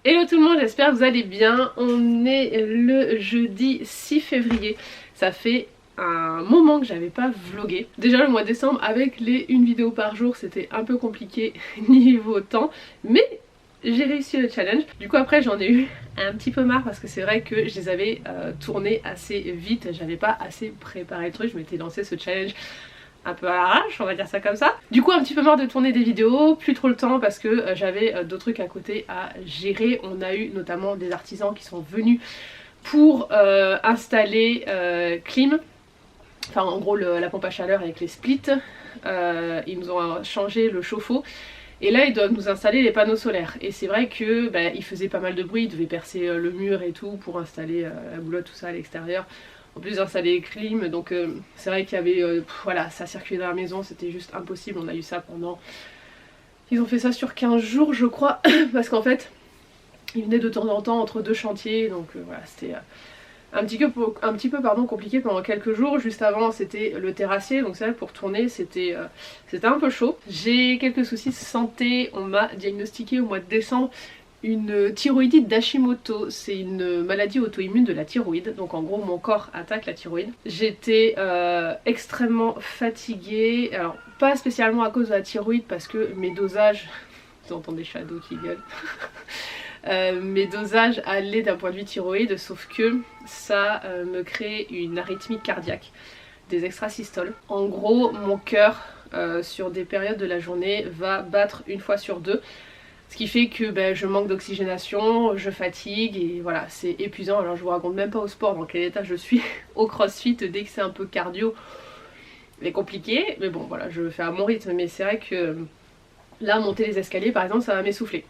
Hello tout le monde, j'espère que vous allez bien. On est le jeudi 6 février. Ça fait un moment que j'avais pas vlogué. Déjà le mois de décembre avec les une vidéo par jour c'était un peu compliqué niveau temps. Mais j'ai réussi le challenge. Du coup après j'en ai eu un petit peu marre parce que c'est vrai que je les avais tournés assez vite. J'avais pas assez préparé le truc, je m'étais lancé ce challenge un peu à l'arrache, on va dire ça comme ça. Du coup un petit peu marre de tourner des vidéos, plus trop le temps parce que j'avais d'autres trucs à côté à gérer. On a eu notamment des artisans qui sont venus pour installer clim, enfin en gros la pompe à chaleur avec les splits. Ils nous ont changé le chauffe-eau. Et là ils doivent nous installer les panneaux solaires. Et c'est vrai que ils faisaient pas mal de bruit, ils devaient percer le mur et tout pour installer la boulotte, tout ça à l'extérieur. En plus d'installer les clim, donc c'est vrai qu'il y avait, voilà, ça circulait dans la maison, c'était juste impossible. On a eu ça pendant... Ils ont fait ça sur 15 jours je crois, parce qu'en fait, ils venaient de temps en temps entre deux chantiers, donc voilà, c'était un petit peu compliqué pendant quelques jours. Juste avant c'était le terrassier, donc c'est vrai pour tourner c'était un peu chaud. J'ai quelques soucis de santé, on m'a diagnostiqué au mois de décembre une thyroïdite d'Hashimoto, c'est une maladie auto-immune de la thyroïde, donc en gros mon corps attaque la thyroïde. J'étais extrêmement fatiguée, alors pas spécialement à cause de la thyroïde parce que mes dosages, vous entendez des shadows qui gueulent, mes dosages allaient d'un point de vue thyroïde, sauf que ça me crée une arythmie cardiaque, des extrasystoles. En gros mon cœur sur des périodes de la journée va battre une fois sur deux. Ce qui fait que je manque d'oxygénation, je fatigue et voilà, c'est épuisant. Alors je vous raconte même pas au sport dans quel état je suis au crossfit dès que c'est un peu cardio. C'est compliqué, mais bon voilà, je fais à mon rythme. Mais c'est vrai que là, monter les escaliers par exemple, ça va m'essouffler.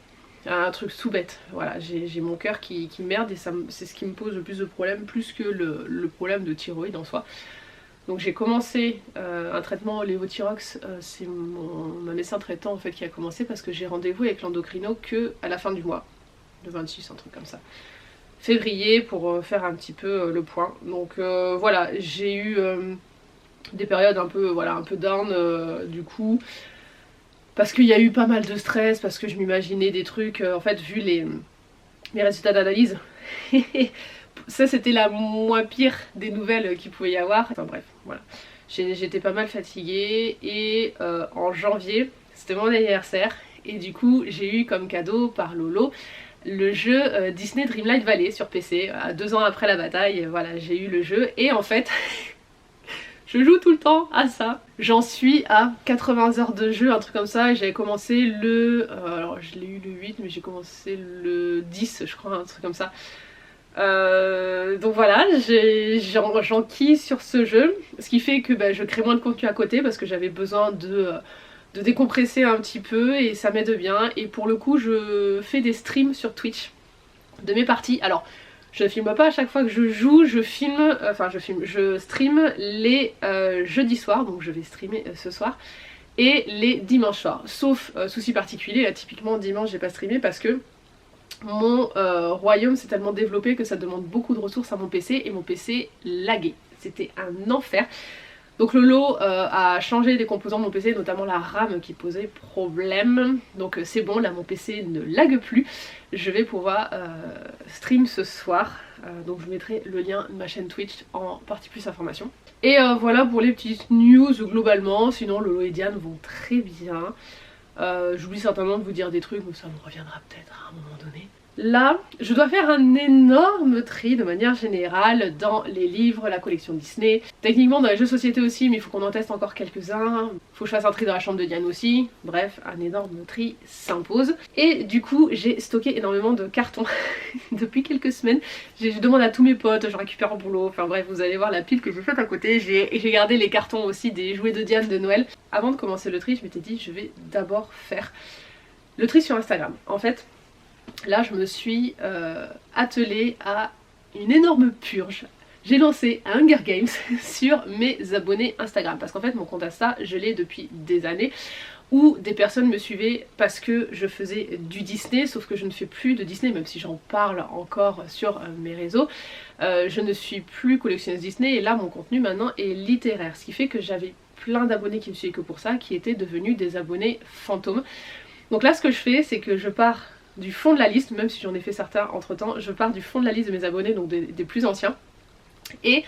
Un truc tout bête, voilà, j'ai mon cœur qui merde et c'est ce qui me pose le plus de problèmes, plus que le problème de thyroïde en soi. Donc j'ai commencé un traitement lévothyrox, c'est ma médecin traitant en fait qui a commencé parce que j'ai rendez-vous avec l'endocrino que à la fin du mois, le 26, un truc comme ça. Février pour faire un petit peu le point. Donc voilà, j'ai eu des périodes un peu, voilà, un peu down du coup. Parce qu'il y a eu pas mal de stress, parce que je m'imaginais des trucs, en fait vu les résultats d'analyse. Ça c'était la moins pire des nouvelles qu'il pouvait y avoir. Enfin bref, voilà. J'étais pas mal fatiguée et en janvier, c'était mon anniversaire. Et du coup j'ai eu comme cadeau par Lolo le jeu Disney Dreamlight Valley sur PC. 2 ans après la bataille, voilà, j'ai eu le jeu. Et en fait, je joue tout le temps à ça. J'en suis à 80 heures de jeu, un truc comme ça. J'avais commencé le... alors je l'ai eu le 8, mais j'ai commencé le 10 je crois, un truc comme ça. Donc voilà, j'enquille sur ce jeu, ce qui fait que je crée moins de contenu à côté parce que j'avais besoin de décompresser un petit peu et ça m'aide bien. Et pour le coup je fais des streams sur Twitch de mes parties. Alors je filme pas à chaque fois que je joue, je stream les jeudis soirs, donc je vais streamer ce soir, et les dimanches soirs. Sauf souci particulier, là typiquement dimanche j'ai pas streamé parce que mon royaume s'est tellement développé que ça demande beaucoup de ressources à mon PC et mon PC laguait. C'était un enfer. Donc Lolo a changé des composants de mon PC, notamment la RAM qui posait problème. Donc c'est bon, là mon PC ne lague plus. Je vais pouvoir stream ce soir. Donc je vous mettrai le lien de ma chaîne Twitch en partie plus information. Et voilà pour les petites news globalement. Sinon Lolo et Diane vont très bien. J'oublie certainement de vous dire des trucs, mais ça me reviendra peut-être à un moment donné. Là, je dois faire un énorme tri de manière générale dans les livres, la collection Disney. Techniquement dans les jeux de société aussi, mais il faut qu'on en teste encore quelques-uns. Faut que je fasse un tri dans la chambre de Diane aussi. Bref, un énorme tri s'impose. Et du coup, j'ai stocké énormément de cartons depuis quelques semaines. Je demande à tous mes potes, je récupère au boulot. Enfin bref, vous allez voir la pile que j'ai faite à côté. J'ai gardé les cartons aussi des jouets de Diane de Noël. Avant de commencer le tri, je m'étais dit je vais d'abord faire le tri sur Instagram. En fait, là je me suis attelée à une énorme purge. J'ai lancé un Hunger Games sur mes abonnés Instagram parce qu'en fait mon compte Insta je l'ai depuis des années où des personnes me suivaient parce que je faisais du Disney, sauf que je ne fais plus de Disney même si j'en parle encore sur mes réseaux. Je ne suis plus collectionneuse Disney et là mon contenu maintenant est littéraire, ce qui fait que j'avais plein d'abonnés qui me suivaient que pour ça, qui étaient devenus des abonnés fantômes. Donc là ce que je fais c'est que je pars du fond de la liste, même si j'en ai fait certains entre temps, je pars du fond de la liste de mes abonnés, donc des plus anciens. Et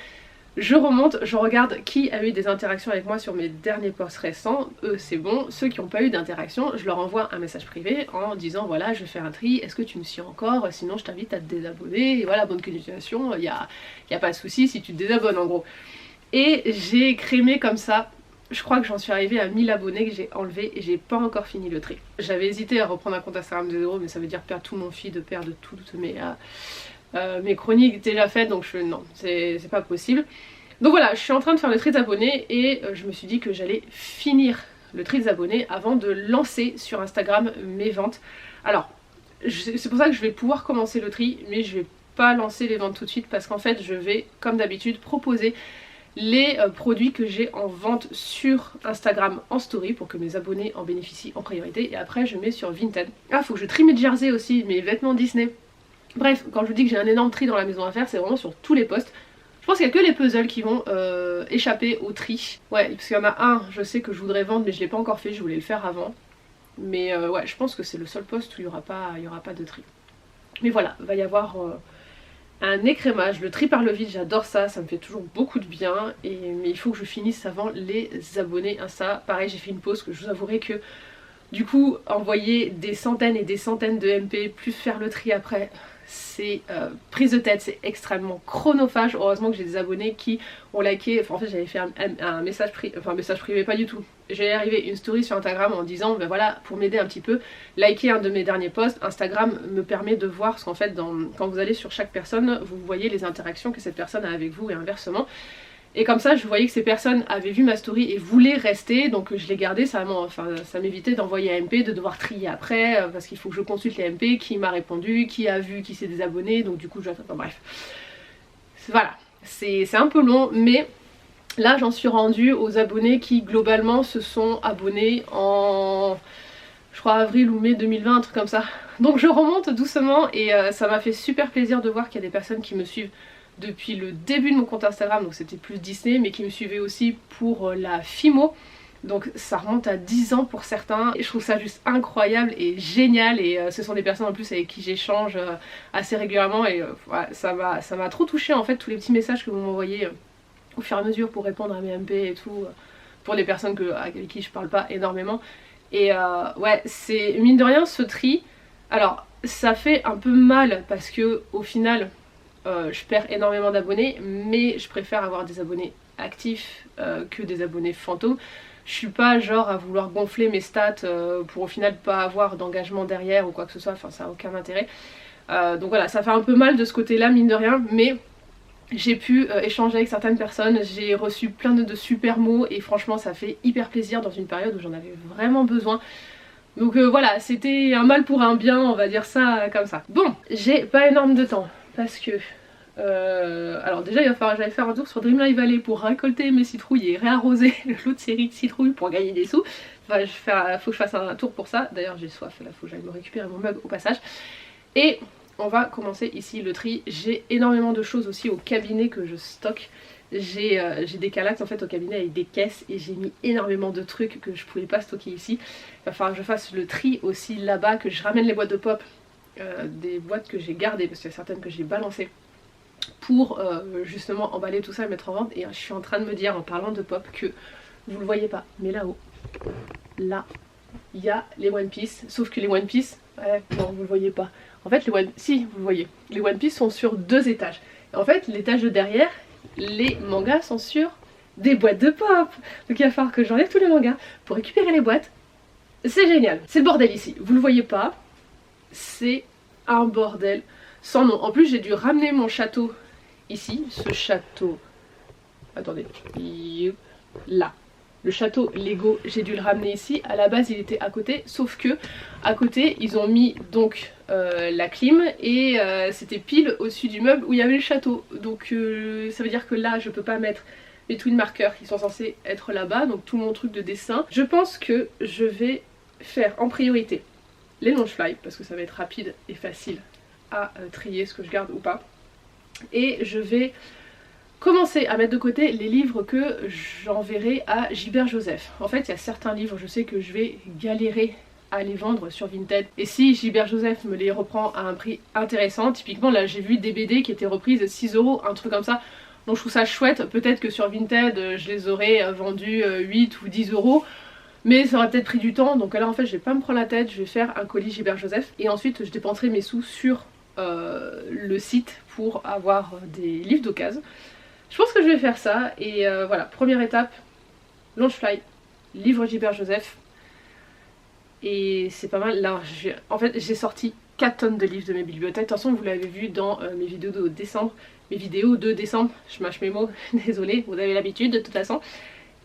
je remonte, je regarde qui a eu des interactions avec moi sur mes derniers posts récents, eux c'est bon. Ceux qui n'ont pas eu d'interaction, je leur envoie un message privé en disant voilà je vais faire un tri, est-ce que tu me suis encore, sinon je t'invite à te désabonner, et voilà, bonne continuation, y a pas de souci si tu te désabonnes en gros. Et j'ai crémé comme ça, je crois que j'en suis arrivée à 1000 abonnés que j'ai enlevé et j'ai pas encore fini le tri. J'avais hésité à reprendre un compte Instagram de 0, mais ça veut dire perdre tout mon feed, perdre toutes mes chroniques déjà faites, donc non, c'est pas possible. Donc voilà, je suis en train de faire le tri d'abonnés et je me suis dit que j'allais finir le tri des abonnés avant de lancer sur Instagram mes ventes. Alors, c'est pour ça que je vais pouvoir commencer le tri, mais je vais pas lancer les ventes tout de suite parce qu'en fait je vais, comme d'habitude, proposer les produits que j'ai en vente sur Instagram en story pour que mes abonnés en bénéficient en priorité, et après je mets sur Vinted. Ah, faut que je trie mes jerseys aussi, mes vêtements Disney. Bref, quand je vous dis que j'ai un énorme tri dans la maison à faire, c'est vraiment sur tous les posts. Je pense qu'il n'y a que les puzzles qui vont échapper au tri. Ouais, parce qu'il y en a un, je sais que je voudrais vendre, mais je ne l'ai pas encore fait, je voulais le faire avant. Mais ouais, je pense que c'est le seul post où il n'y aura pas de tri. Mais voilà, il va y avoir un écrémage, le tri par le vide, j'adore ça, ça me fait toujours beaucoup de bien. Mais il faut que je finisse avant les abonnés Insta. Pareil, j'ai fait une pause que je vous avouerai que du coup, envoyer des centaines et des centaines de MP, plus faire le tri après, c'est prise de tête, c'est extrêmement chronophage. Heureusement que j'ai des abonnés qui ont liké, enfin en fait j'avais fait un message privé, enfin un message privé pas du tout. J'ai arrivé une story sur Instagram en disant ben voilà, pour m'aider un petit peu, liker un de mes derniers posts. Instagram me permet de voir, parce qu'en fait quand vous allez sur chaque personne, vous voyez les interactions que cette personne a avec vous et inversement. Et comme ça, je voyais que ces personnes avaient vu ma story et voulaient rester, donc je l'ai gardé, ça m'évitait d'envoyer un MP, de devoir trier après, parce qu'il faut que je consulte les MP, qui m'a répondu, qui a vu, qui s'est désabonné, donc du coup j'attends, enfin, bref. Voilà, c'est un peu long, mais là j'en suis rendue aux abonnés qui globalement se sont abonnés en, je crois, avril ou mai 2020, un truc comme ça. Donc je remonte doucement et ça m'a fait super plaisir de voir qu'il y a des personnes qui me suivent depuis le début de mon compte Instagram, donc c'était plus Disney, mais qui me suivaient aussi pour la Fimo, donc ça remonte à 10 ans pour certains, et je trouve ça juste incroyable et génial, et ce sont des personnes en plus avec qui j'échange assez régulièrement, et ouais, ça m'a trop touchée en fait, tous les petits messages que vous m'envoyez au fur et à mesure pour répondre à mes MP et tout, pour des personnes avec qui je parle pas énormément, et ouais, c'est mine de rien ce tri. Alors ça fait un peu mal parce que au final je perds énormément d'abonnés, mais je préfère avoir des abonnés actifs que des abonnés fantômes. Je suis pas genre à vouloir gonfler mes stats pour au final pas avoir d'engagement derrière ou quoi que ce soit, enfin ça a aucun intérêt. Donc voilà, ça fait un peu mal de ce côté là mine de rien, mais j'ai pu échanger avec certaines personnes, j'ai reçu plein de super mots et franchement ça fait hyper plaisir dans une période où j'en avais vraiment besoin. Donc voilà, c'était un mal pour un bien, on va dire ça comme ça. Bon, j'ai pas énorme de temps parce que alors déjà il va falloir que j'aille faire un tour sur Dreamlife Valley pour récolter mes citrouilles et réarroser l'autre série de citrouilles pour gagner des sous. Enfin, faut que je fasse un tour pour ça. D'ailleurs j'ai soif, là faut que j'aille me récupérer mon mug au passage. Et on va commencer ici le tri. J'ai énormément de choses aussi au cabinet que je stocke. J'ai des calax en fait au cabinet avec des caisses et j'ai mis énormément de trucs que je pouvais pas stocker ici. Il va falloir que je fasse le tri aussi là-bas, que je ramène les boîtes de pop, des boîtes que j'ai gardées parce qu'il y a certaines que j'ai balancées pour justement emballer tout ça et mettre en vente. Et je suis en train de me dire en parlant de pop que vous le voyez pas, mais là-haut, là, il y a les One Piece, sauf que les One Piece, ouais, non vous le voyez pas. En fait si vous le voyez, les One Piece sont sur 2 étages. Et en fait l'étage de derrière, les mangas sont sur des boîtes de pop. Donc il va falloir que j'enlève tous les mangas pour récupérer les boîtes. C'est génial, c'est le bordel ici, vous le voyez pas, c'est un bordel sans nom. En plus j'ai dû ramener mon château ici, ce château, attendez, là, le château Lego, j'ai dû le ramener ici. À la base il était à côté, sauf que à côté ils ont mis donc la clim et c'était pile au-dessus du meuble où il y avait le château. Donc ça veut dire que là je peux pas mettre mes twin markers qui sont censés être là-bas, donc tout mon truc de dessin. Je pense que je vais faire en priorité les launch fly parce que ça va être rapide et facile à trier ce que je garde ou pas. Et je vais commencer à mettre de côté les livres que j'enverrai à Gilbert Joseph. En fait il y a certains livres, je sais que je vais galérer à les vendre sur Vinted. Et si Gilbert Joseph me les reprend à un prix intéressant, typiquement là j'ai vu des BD qui étaient reprises 6 €, un truc comme ça. Donc je trouve ça chouette, peut-être que sur Vinted je les aurais vendus 8 ou 10 €. Mais ça aurait peut-être pris du temps, donc là en fait je vais pas me prendre la tête, je vais faire un colis Gilbert Joseph. Et ensuite je dépenserai mes sous sur le site pour avoir des livres d'occasion. Je pense que je vais faire ça, et voilà, première étape, Launchfly, livre Gilbert Joseph. Et c'est pas mal, là en fait j'ai sorti 4 tonnes de livres de mes bibliothèques. De toute façon vous l'avez vu dans mes vidéos de décembre, je mâche mes mots, désolée, vous avez l'habitude de toute façon.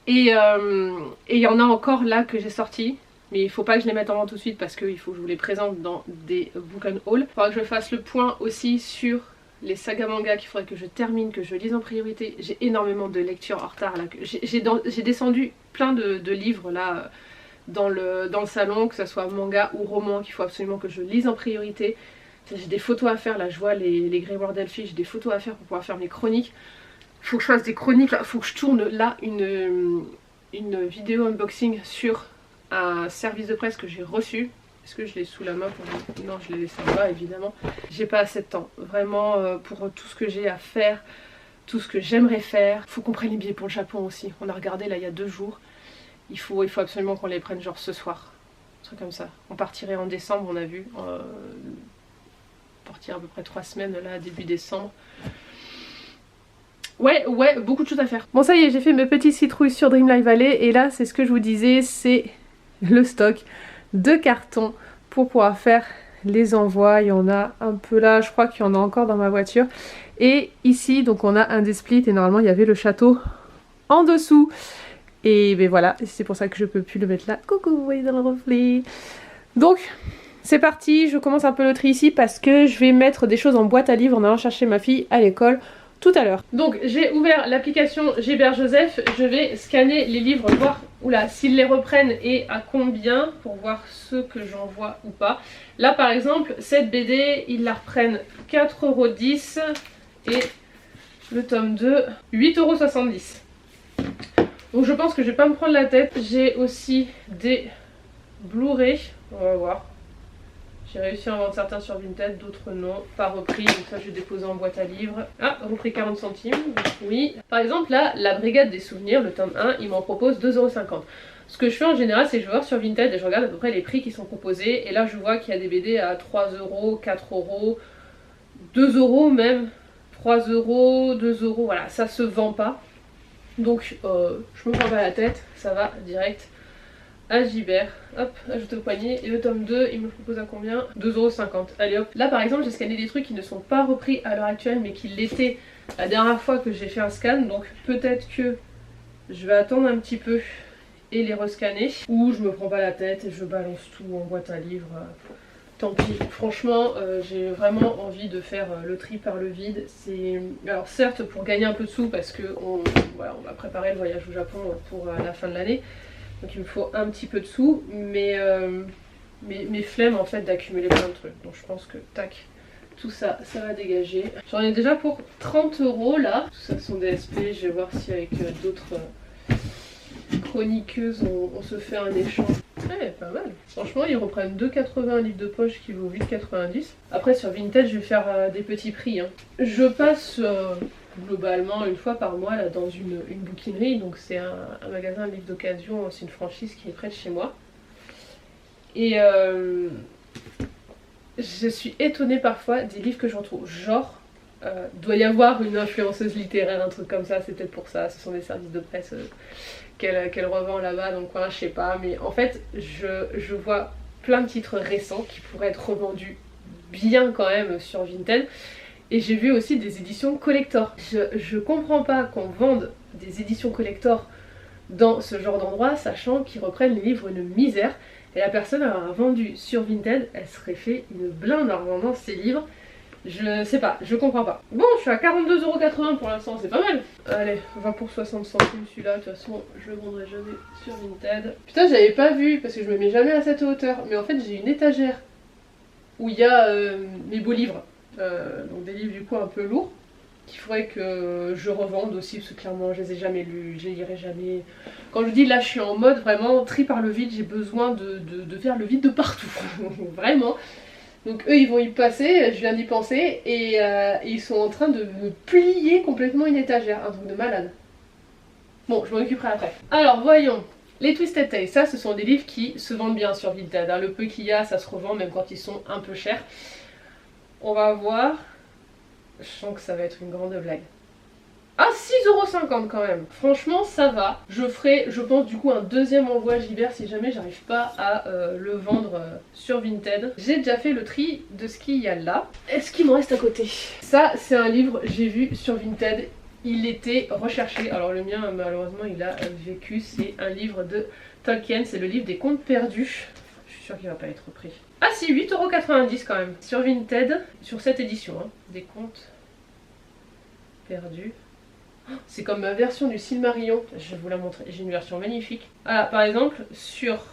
Et il y en a encore là que j'ai sorti, mais il faut pas que je les mette en vente tout de suite parce qu'il faut que je vous les présente dans des book and haul. Il faudra que je fasse le point aussi sur les sagas manga qu'il faudrait que je termine, que je lise en priorité. J'ai énormément de lectures en retard là. J'ai descendu plein de livres là dans le salon, que ce soit manga ou roman, qu'il faut absolument que je lise en priorité. J'ai des photos à faire là, je vois les Grimoires d'Elphie, j'ai des photos à faire pour pouvoir faire mes chroniques. Faut que je fasse des chroniques là, faut que je tourne là une vidéo unboxing sur un service de presse que j'ai reçu. Est-ce que je l'ai sous la main pour vous? Non, je l'ai laissé là-bas évidemment. J'ai pas assez de temps, vraiment, pour tout ce que j'ai à faire, tout ce que j'aimerais faire. Faut qu'on prenne les billets pour le Japon aussi. On a regardé là il y a 2 jours. Il faut absolument qu'on les prenne genre ce soir. Un truc comme ça. On partirait en décembre, on a vu. Partir à peu près 3 semaines là, début décembre. Ouais, beaucoup de choses à faire. Bon ça y est, j'ai fait mes petites citrouilles sur Dreamlight Valley et là c'est ce que je vous disais, c'est le stock de cartons pour pouvoir faire les envois. Il y en a un peu là, je crois qu'il y en a encore dans ma voiture. Et ici, donc on a un des splits et normalement il y avait le château en dessous. Et ben voilà, c'est pour ça que je peux plus le mettre là. Coucou, vous voyez dans le reflet. Donc c'est parti, je commence un peu le tri ici parce que je vais mettre des choses en boîte à livres en allant chercher ma fille à l'école tout à l'heure. Donc j'ai ouvert l'application Gilbert Joseph, je vais scanner les livres, voir s'ils les reprennent et à combien, pour voir ceux que j'envoie ou pas. Là par exemple, cette BD, ils la reprennent 4,10 € et le tome 2, 8,70 €. Donc je pense que je vais pas me prendre la tête. J'ai aussi des Blu-ray, on va voir. J'ai réussi à en vendre certains sur Vinted, d'autres non, pas repris, donc ça je vais déposer en boîte à livres. Ah, repris 40 centimes, oui. Par exemple là, la Brigade des Souvenirs, le tome 1, il m'en propose 2,50 €. Ce que je fais en général, c'est que je vais voir sur Vinted et je regarde à peu près les prix qui sont proposés. Et là je vois qu'il y a des BD à 3 €, 4 €, 2 € même, 3 €, 2 €, voilà, ça se vend pas. Donc je me prends pas la tête, ça va direct à Gilbert. Hop, ajouter au panier. Et le tome 2, il me propose à combien? 2,50 €. Allez hop. Là par exemple, j'ai scanné des trucs qui ne sont pas repris à l'heure actuelle, mais qui l'étaient la dernière fois que j'ai fait un scan. Donc peut-être que je vais attendre un petit peu et les rescanner. Ou je me prends pas la tête et je balance tout en boîte à livres. Tant pis. Franchement, j'ai vraiment envie de faire le tri par le vide. Alors certes pour gagner un peu de sous parce que voilà, on va préparer le voyage au Japon pour la fin de l'année. Donc il me faut un petit peu de sous, mais mes flemmes en fait d'accumuler plein de trucs. Donc je pense que tac, tout ça, ça va dégager. J'en ai déjà pour 30 € là. Tout ça sont des SP, je vais voir si avec d'autres chroniqueuses on se fait un échange. Ouais, pas mal. Franchement ils reprennent 2,80 € un livre de poche qui vaut 8,90 €. Après sur Vinted je vais faire des petits prix. Hein. Je passe globalement une fois par mois là, dans une bouquinerie, donc c'est un magasin de livres d'occasion, c'est une franchise qui est près de chez moi. Et je suis étonnée parfois des livres que je retrouve, genre doit y avoir une influenceuse littéraire, un truc comme ça, c'est peut-être pour ça, ce sont des services de presse qu'elle revend là-bas, donc voilà, je sais pas, mais en fait je vois plein de titres récents qui pourraient être revendus bien quand même sur Vinted. Et j'ai vu aussi des éditions collector. Je comprends pas qu'on vende des éditions collector dans ce genre d'endroit, sachant qu'ils reprennent les livres une misère. Et la personne a vendu sur Vinted, elle serait fait une blinde en vendant ses livres. Je sais pas, je comprends pas. Bon, je suis à 42,80 € pour l'instant, c'est pas mal. Allez, 20 pour 60 centimes celui-là, de toute façon je le vendrai jamais sur Vinted. Putain, j'avais pas vu, parce que je me mets jamais à cette hauteur. Mais en fait j'ai une étagère où il y a mes beaux livres. Donc des livres du coup un peu lourds. qu'il faudrait que je revende aussi, parce que clairement je les ai jamais lus, je les lirai jamais. Quand je dis là je suis en mode vraiment tri par le vide, j'ai besoin de faire le vide de partout, vraiment. Donc eux ils vont y passer, je viens d'y penser, et ils sont en train de me plier complètement une étagère, un truc de malade. Bon, je m'en occuperai après. Alors voyons, les Twisted Tales, ça ce sont des livres qui se vendent bien sur Vinted, hein. Le peu qu'il y a ça se revend même quand ils sont un peu chers. On va voir, je sens que ça va être une grande blague. Ah, 6,50€ quand même. Franchement ça va. Je ferai je pense du coup un deuxième envoi Gibert si jamais j'arrive pas à le vendre sur Vinted. J'ai déjà fait le tri de ce qu'il y a là. Est-ce qu'il me reste à côté? Ça c'est un livre j'ai vu sur Vinted. Il était recherché. Alors le mien malheureusement il a vécu. C'est un livre de Tolkien. C'est le livre des contes perdus. Je suis sûre qu'il va pas être repris. Ah si, 8,90€ quand même. Sur Vinted. Sur cette édition hein. Des contes perdus. C'est comme ma version du Silmarillion, je vais vous la montrer, j'ai une version magnifique. Voilà, par exemple, sur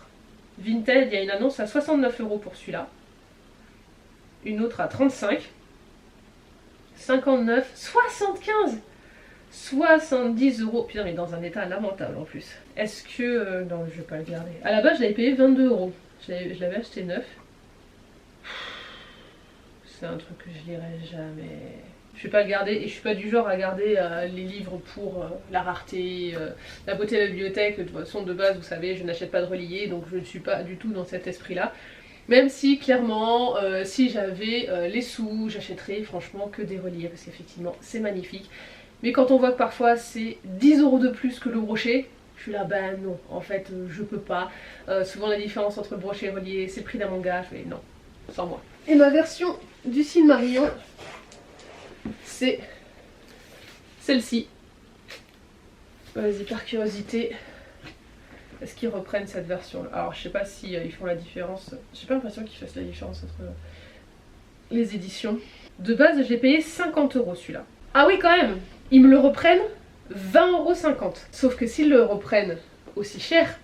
Vinted, il y a une annonce à 69€ pour celui-là. Une autre à 35, 59, 75, 70€. Putain, il est dans un état lamentable en plus. Est-ce que... non, je vais pas le garder. À la base, je l'avais payé 22€. Je l'avais acheté neuf. C'est un truc que je lirai jamais. Je vais pas le garder et je suis pas du genre à garder les livres pour la rareté, la beauté de la bibliothèque. De toute façon de base vous savez je n'achète pas de reliés donc je ne suis pas du tout dans cet esprit là. Même si clairement si j'avais les sous j'achèterais franchement que des reliés parce qu'effectivement c'est magnifique. Mais quand on voit que parfois c'est 10€ de plus que le brochet, je suis là bah non en fait je peux pas. Souvent la différence entre le brochet et le relié c'est le prix d'un manga, je fais non, sans moi. Et ma version du Silmarillion, c'est celle-ci. Vas-y, par curiosité, est-ce qu'ils reprennent cette version là? Alors je sais pas si ils font la différence, j'ai pas l'impression qu'ils fassent la différence entre les éditions. De base je l'ai payé 50€ celui-là. Ah oui quand même, ils me le reprennent 20,50€. Sauf que s'ils le reprennent aussi cher,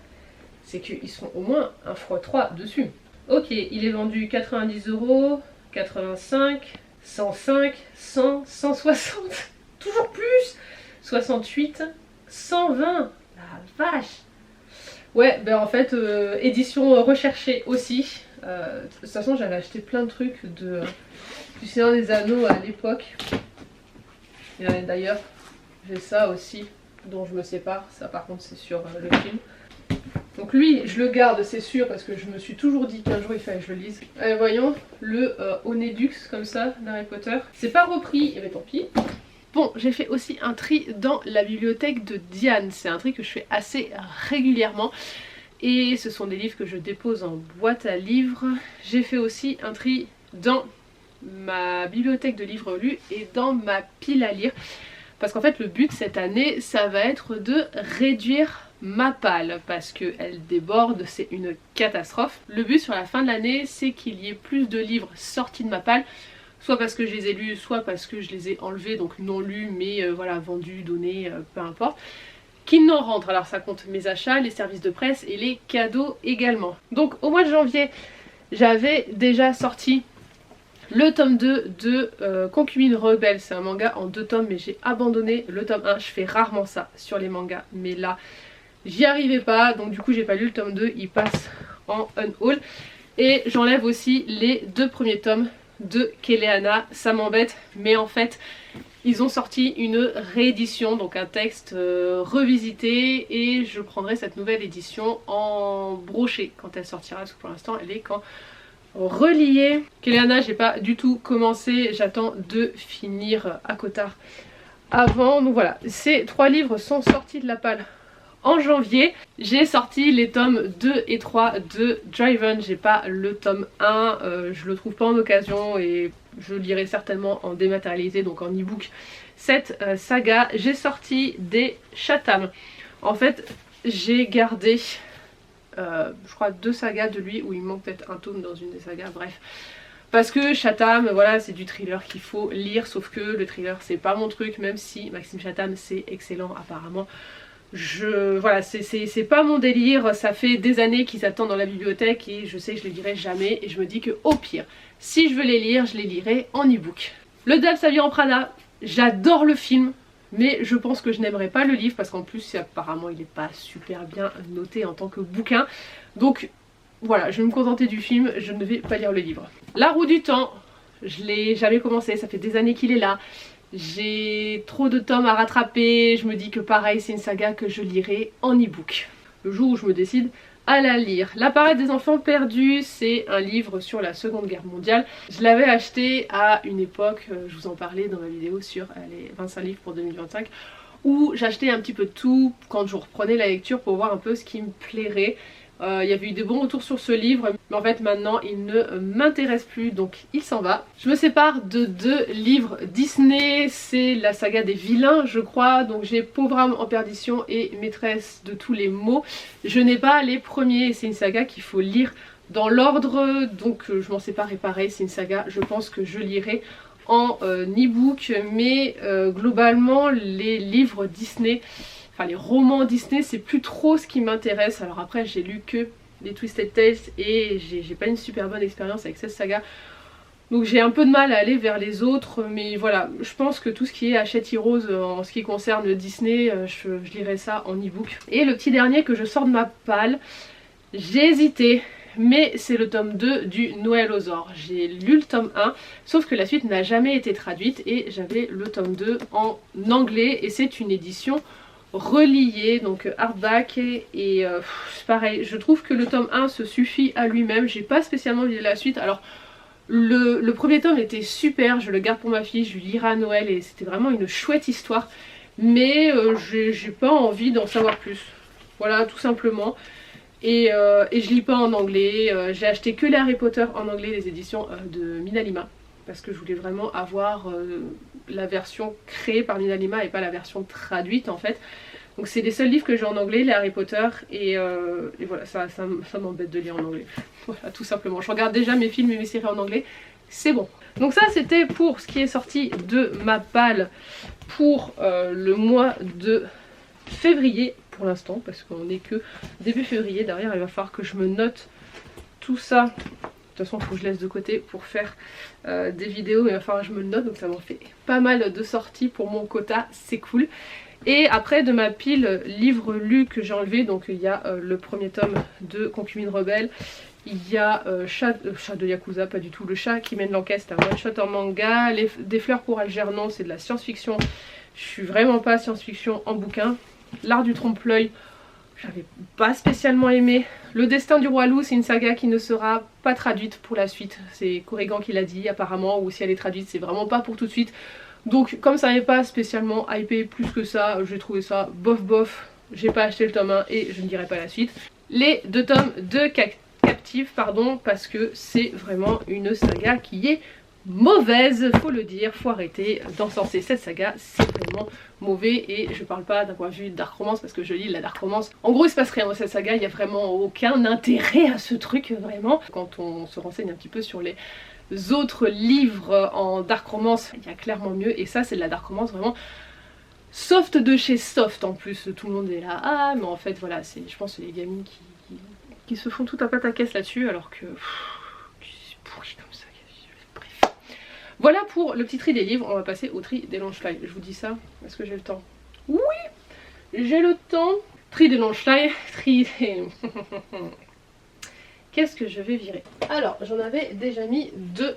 c'est qu'ils seront au moins 1x3 dessus. Ok, il est vendu 90€, 85, 105, 100, 160, toujours plus, 68, 120, la vache. Ouais, ben en fait, édition recherchée aussi. De toute façon, j'avais acheté plein de trucs du Seigneur des Anneaux à l'époque. D'ailleurs, j'ai ça aussi, dont je me sépare. Ça par contre, c'est sur le film. Donc lui, je le garde, c'est sûr, parce que je me suis toujours dit qu'un jour il fallait que je le lise. Allez, voyons, le Onedux, comme ça, d'Harry Potter. C'est pas repris, et bien tant pis. Bon, j'ai fait aussi un tri dans la bibliothèque de Diane. C'est un tri que je fais assez régulièrement. Et ce sont des livres que je dépose en boîte à livres. J'ai fait aussi un tri dans ma bibliothèque de livres lus et dans ma pile à lire. Parce qu'en fait, le but cette année, ça va être de réduire ma palle parce qu'elle déborde, c'est une catastrophe. Le but sur la fin de l'année c'est qu'il y ait plus de livres sortis de ma palle, soit parce que je les ai lus, soit parce que je les ai enlevés, donc non lus mais voilà vendus, donnés, peu importe, qui n'en rentrent. Alors ça compte mes achats, les services de presse et les cadeaux également. Donc au mois de janvier j'avais déjà sorti le tome 2 de Concubine Rebelle. C'est un manga en 2 tomes mais j'ai abandonné le tome 1, je fais rarement ça sur les mangas mais là j'y arrivais pas, donc du coup j'ai pas lu le tome 2, il passe en unhaul. Et j'enlève aussi les 2 premiers tomes de Keleana, ça m'embête, mais en fait ils ont sorti une réédition, donc un texte revisité, et je prendrai cette nouvelle édition en brochet quand elle sortira, parce que pour l'instant elle est qu'en relié. Keleana j'ai pas du tout commencé, j'attends de finir ACOTAR avant, donc voilà, ces 3 livres sont sortis de la palle. En janvier, j'ai sorti les tomes 2 et 3 de Driven. J'ai pas le tome 1, je le trouve pas en occasion et je lirai certainement en dématérialisé, donc en e-book, cette saga. J'ai sorti des Chatham. En fait, j'ai gardé, je crois, 2 sagas de lui, où il manque peut-être un tome dans une des sagas, bref. Parce que Chatham, voilà, c'est du thriller qu'il faut lire, sauf que le thriller c'est pas mon truc, même si Maxime Chatham c'est excellent apparemment. Voilà, c'est pas mon délire, ça fait des années qu'ils attendent dans la bibliothèque et je sais que je les lirai jamais, et je me dis que au pire, si je veux les lire, je les lirai en e-book. Le Dove Savior en Prada, J'adore le film, mais je pense que je n'aimerais pas le livre parce qu'en plus apparemment il n'est pas super bien noté en tant que bouquin. Donc voilà, je vais me contenter du film, je ne vais pas lire le livre. La roue du temps, je l'ai jamais commencé, ça fait des années qu'il est là. J'ai trop de tomes à rattraper, je me dis que pareil c'est une saga que je lirai en e-book. Le jour où je me décide à la lire. La parade des enfants perdus, c'est un livre sur la Seconde Guerre mondiale. Je l'avais acheté à une époque, je vous en parlais dans ma vidéo sur les 25 livres pour 2025, où j'achetais un petit peu de tout quand je reprenais la lecture pour voir un peu ce qui me plairait. Il y avait eu des bons retours sur ce livre, mais en fait maintenant il ne m'intéresse plus, donc il s'en va. Je me sépare de 2 livres Disney, c'est la saga des vilains je crois, donc j'ai Pauvre âme en perdition et Maîtresse de tous les maux. Je n'ai pas les premiers, c'est une saga qu'il faut lire dans l'ordre, donc je m'en sépare et pareil, c'est une saga je pense que je lirai en e-book, mais globalement les livres Disney, enfin les romans Disney, c'est plus trop ce qui m'intéresse. Alors après j'ai lu que les Twisted Tales et j'ai pas une super bonne expérience avec cette saga. Donc j'ai un peu de mal à aller vers les autres, mais voilà, je pense que tout ce qui est Hachette Heroes en ce qui concerne Disney, je lirai ça en e-book. Et le petit dernier que je sors de ma palle, j'ai hésité, mais c'est le tome 2 du Noël aux Ors. J'ai lu le tome 1, sauf que la suite n'a jamais été traduite et j'avais le tome 2 en anglais et c'est une édition relié, donc hardback, et c'est pareil, je trouve que le tome 1 se suffit à lui-même, j'ai pas spécialement lu la suite. Alors le premier tome était super, je le garde pour ma fille, je lui lirai à Noël et c'était vraiment une chouette histoire, mais j'ai pas envie d'en savoir plus, voilà tout simplement. Et je lis pas en anglais, j'ai acheté que les Harry Potter en anglais, les éditions de Minalima, parce que je voulais vraiment avoir la version créée par Minalima et pas la version traduite en fait. Donc c'est les seuls livres que j'ai en anglais, les Harry Potter, et voilà, ça m'embête de lire en anglais. Voilà, tout simplement. Je regarde déjà mes films et mes séries en anglais, c'est bon. Donc ça c'était pour ce qui est sorti de ma palle pour le mois de février pour l'instant, parce qu'on n'est que début février. Derrière il va falloir que je me note tout ça. De toute façon il faut que je laisse de côté pour faire des vidéos, mais il va falloir que je me le note, donc ça m'en fait pas mal de sorties pour mon quota, c'est cool. Et après de ma pile livres lus que j'ai enlevé, donc il y a le premier tome de Concubine Rebelle, il y a chat de Yakuza, pas du tout, le chat qui mène l'enquête, c'est un one shot en manga, des fleurs pour Algernon, c'est de la science-fiction, je suis vraiment pas science-fiction en bouquin. L'art du trompe-l'œil, j'avais pas spécialement aimé. Le destin du roi loup, c'est une saga qui ne sera pas traduite pour la suite, c'est Corrigan qui l'a dit apparemment, ou si elle est traduite c'est vraiment pas pour tout de suite. Donc comme ça n'est pas spécialement hypé plus que ça, j'ai trouvé ça bof bof, j'ai pas acheté le tome 1 et je ne dirai pas la suite. Les 2 tomes de Captive, pardon, parce que c'est vraiment une saga qui est mauvaise, faut le dire, faut arrêter d'encenser cette saga, c'est vraiment mauvais. Et je parle pas d'un point de vue dark romance parce que je lis la dark romance. En gros il se passe rien dans cette saga, il n'y a vraiment aucun intérêt à ce truc vraiment. Quand on se renseigne un petit peu sur les autres livres en dark romance, il y a clairement mieux, et ça c'est de la dark romance vraiment soft de chez soft. En plus tout le monde est là, ah mais en fait voilà, c'est, je pense que c'est les gamines qui se font tout un pataquès là-dessus, alors que c'est pourri comme ça. Bref, voilà pour le petit tri des livres. On va passer au tri des Launchfly. Je vous dis ça parce que j'ai le temps. Oui, j'ai le temps. Tri des Launchfly, tri des... Qu'est-ce que je vais virer? Alors j'en avais déjà mis 2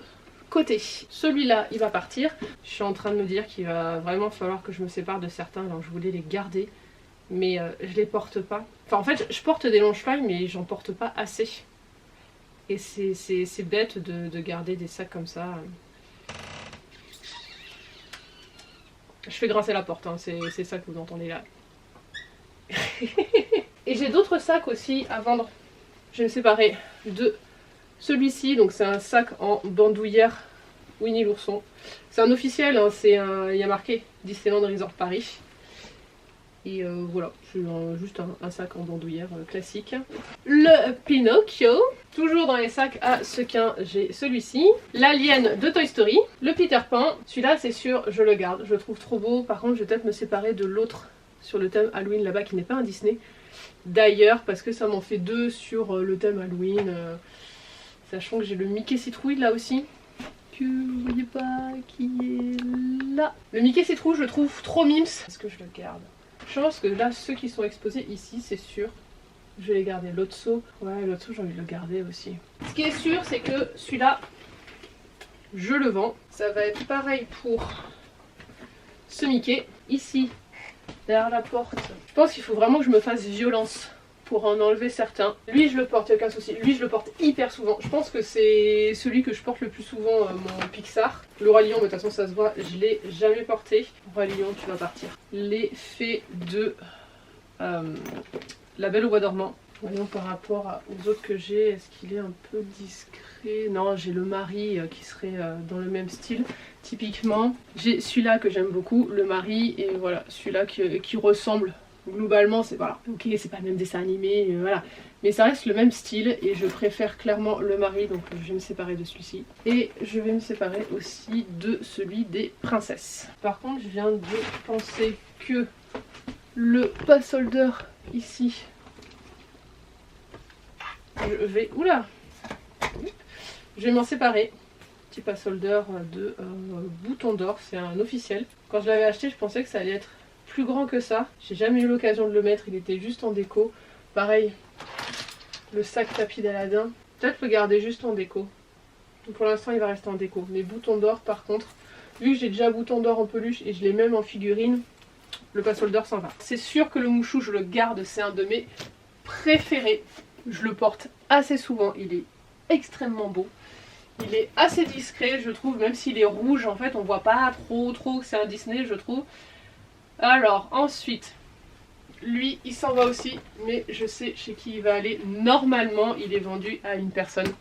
côté. Celui-là il va partir. Je suis en train de me dire qu'il va vraiment falloir que je me sépare de certains, alors je voulais les garder, mais je les porte pas. Enfin en fait je porte des Launchfly mais j'en porte pas assez. Et c'est bête de garder des sacs comme ça. Je fais grincer la porte, hein. C'est ça que vous entendez là. Et j'ai d'autres sacs aussi à vendre. Je vais me séparer de celui-ci, donc c'est un sac en bandoulière Winnie l'ourson. C'est un officiel, hein, il y a marqué Disneyland Resort Paris. Et voilà, c'est juste un sac en bandoulière classique. Le Pinocchio, toujours dans les sacs à sequins, j'ai celui-ci. L'Alien de Toy Story. Le Peter Pan, celui-là c'est sûr, je le garde, je le trouve trop beau. Par contre je vais peut-être me séparer de l'autre sur le thème Halloween là-bas qui n'est pas un Disney. D'ailleurs, parce que ça m'en fait 2 sur le thème Halloween. Sachant que j'ai le Mickey Citrouille là aussi, que vous voyez pas, qui est là. Le Mickey Citrouille, je le trouve trop mimes. Est-ce que je le garde? Je pense que là, ceux qui sont exposés ici, c'est sûr. Je vais les garder. Lotso, ouais, Lotso, j'ai envie de le garder aussi. Ce qui est sûr, c'est que celui-là, je le vends. Ça va être pareil pour ce Mickey. Ici, derrière la porte. Je pense qu'il faut vraiment que je me fasse violence pour en enlever certains. Lui, je le porte, il n'y a aucun souci. Lui, je le porte hyper souvent. Je pense que c'est celui que je porte le plus souvent, mon Pixar. Le Roi Lion, mais de toute façon, ça se voit, je ne l'ai jamais porté. Roi Lion, tu vas partir. Les fées de La Belle au Bois dormant. Voyons par rapport aux autres que j'ai, est-ce qu'il est un peu discret? Non, j'ai le mari qui serait dans le même style. Typiquement, j'ai celui-là que j'aime beaucoup, le mari, et voilà, celui-là qui ressemble. Globalement, c'est voilà, ok, c'est pas le même dessin animé, voilà. Mais ça reste le même style et je préfère clairement le mari, donc je vais me séparer de celui-ci. Et je vais me séparer aussi de celui des princesses. Par contre, je viens de penser que le pass holder ici, je vais... Oula! Je vais m'en séparer. Petit pass holder de bouton d'or, c'est un officiel. Quand je l'avais acheté, je pensais que ça allait être plus grand que ça. J'ai jamais eu l'occasion de le mettre, il était juste en déco. Pareil, le sac tapis d'Aladin. Peut-être le garder juste en déco. Pour l'instant, il va rester en déco. Les boutons d'or, par contre, vu que j'ai déjà bouton d'or en peluche et je l'ai même en figurine, le pass holder s'en va. C'est sûr que le mouchou, je le garde, c'est un de mes préférés. Je le porte assez souvent, il est extrêmement beau. Il est assez discret, je trouve, même s'il est rouge, en fait, on voit pas trop que c'est un Disney, je trouve. Alors, ensuite, lui, il s'en va aussi, mais je sais chez qui il va aller. Normalement, il est vendu à une personne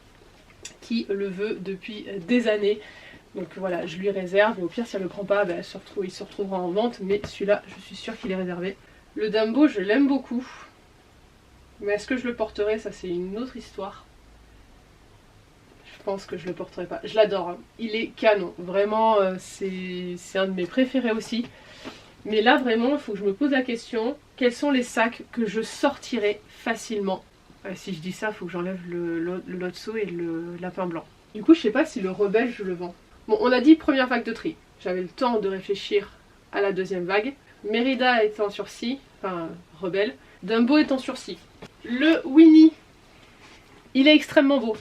qui le veut depuis des années. Donc voilà, je lui réserve, et au pire, si elle ne le prend pas, ben, il se retrouvera en vente, mais celui-là, je suis sûre qu'il est réservé. Le Dumbo, je l'aime beaucoup, mais est-ce que je le porterai? Ça, c'est une autre histoire. Je pense que je le porterai pas. Je l'adore, hein. Il est canon, vraiment, c'est un de mes préférés aussi. Mais là, vraiment, il faut que je me pose la question, quels sont les sacs que je sortirai facilement? Si je dis ça, il faut que j'enlève le Lotso et le lapin blanc. Du coup, je sais pas si le rebelle, je le vends. Bon, on a dit première vague de tri. J'avais le temps de réfléchir à la deuxième vague. Mérida est en sursis, enfin, rebelle. Dumbo est en sursis. Le Winnie, il est extrêmement beau.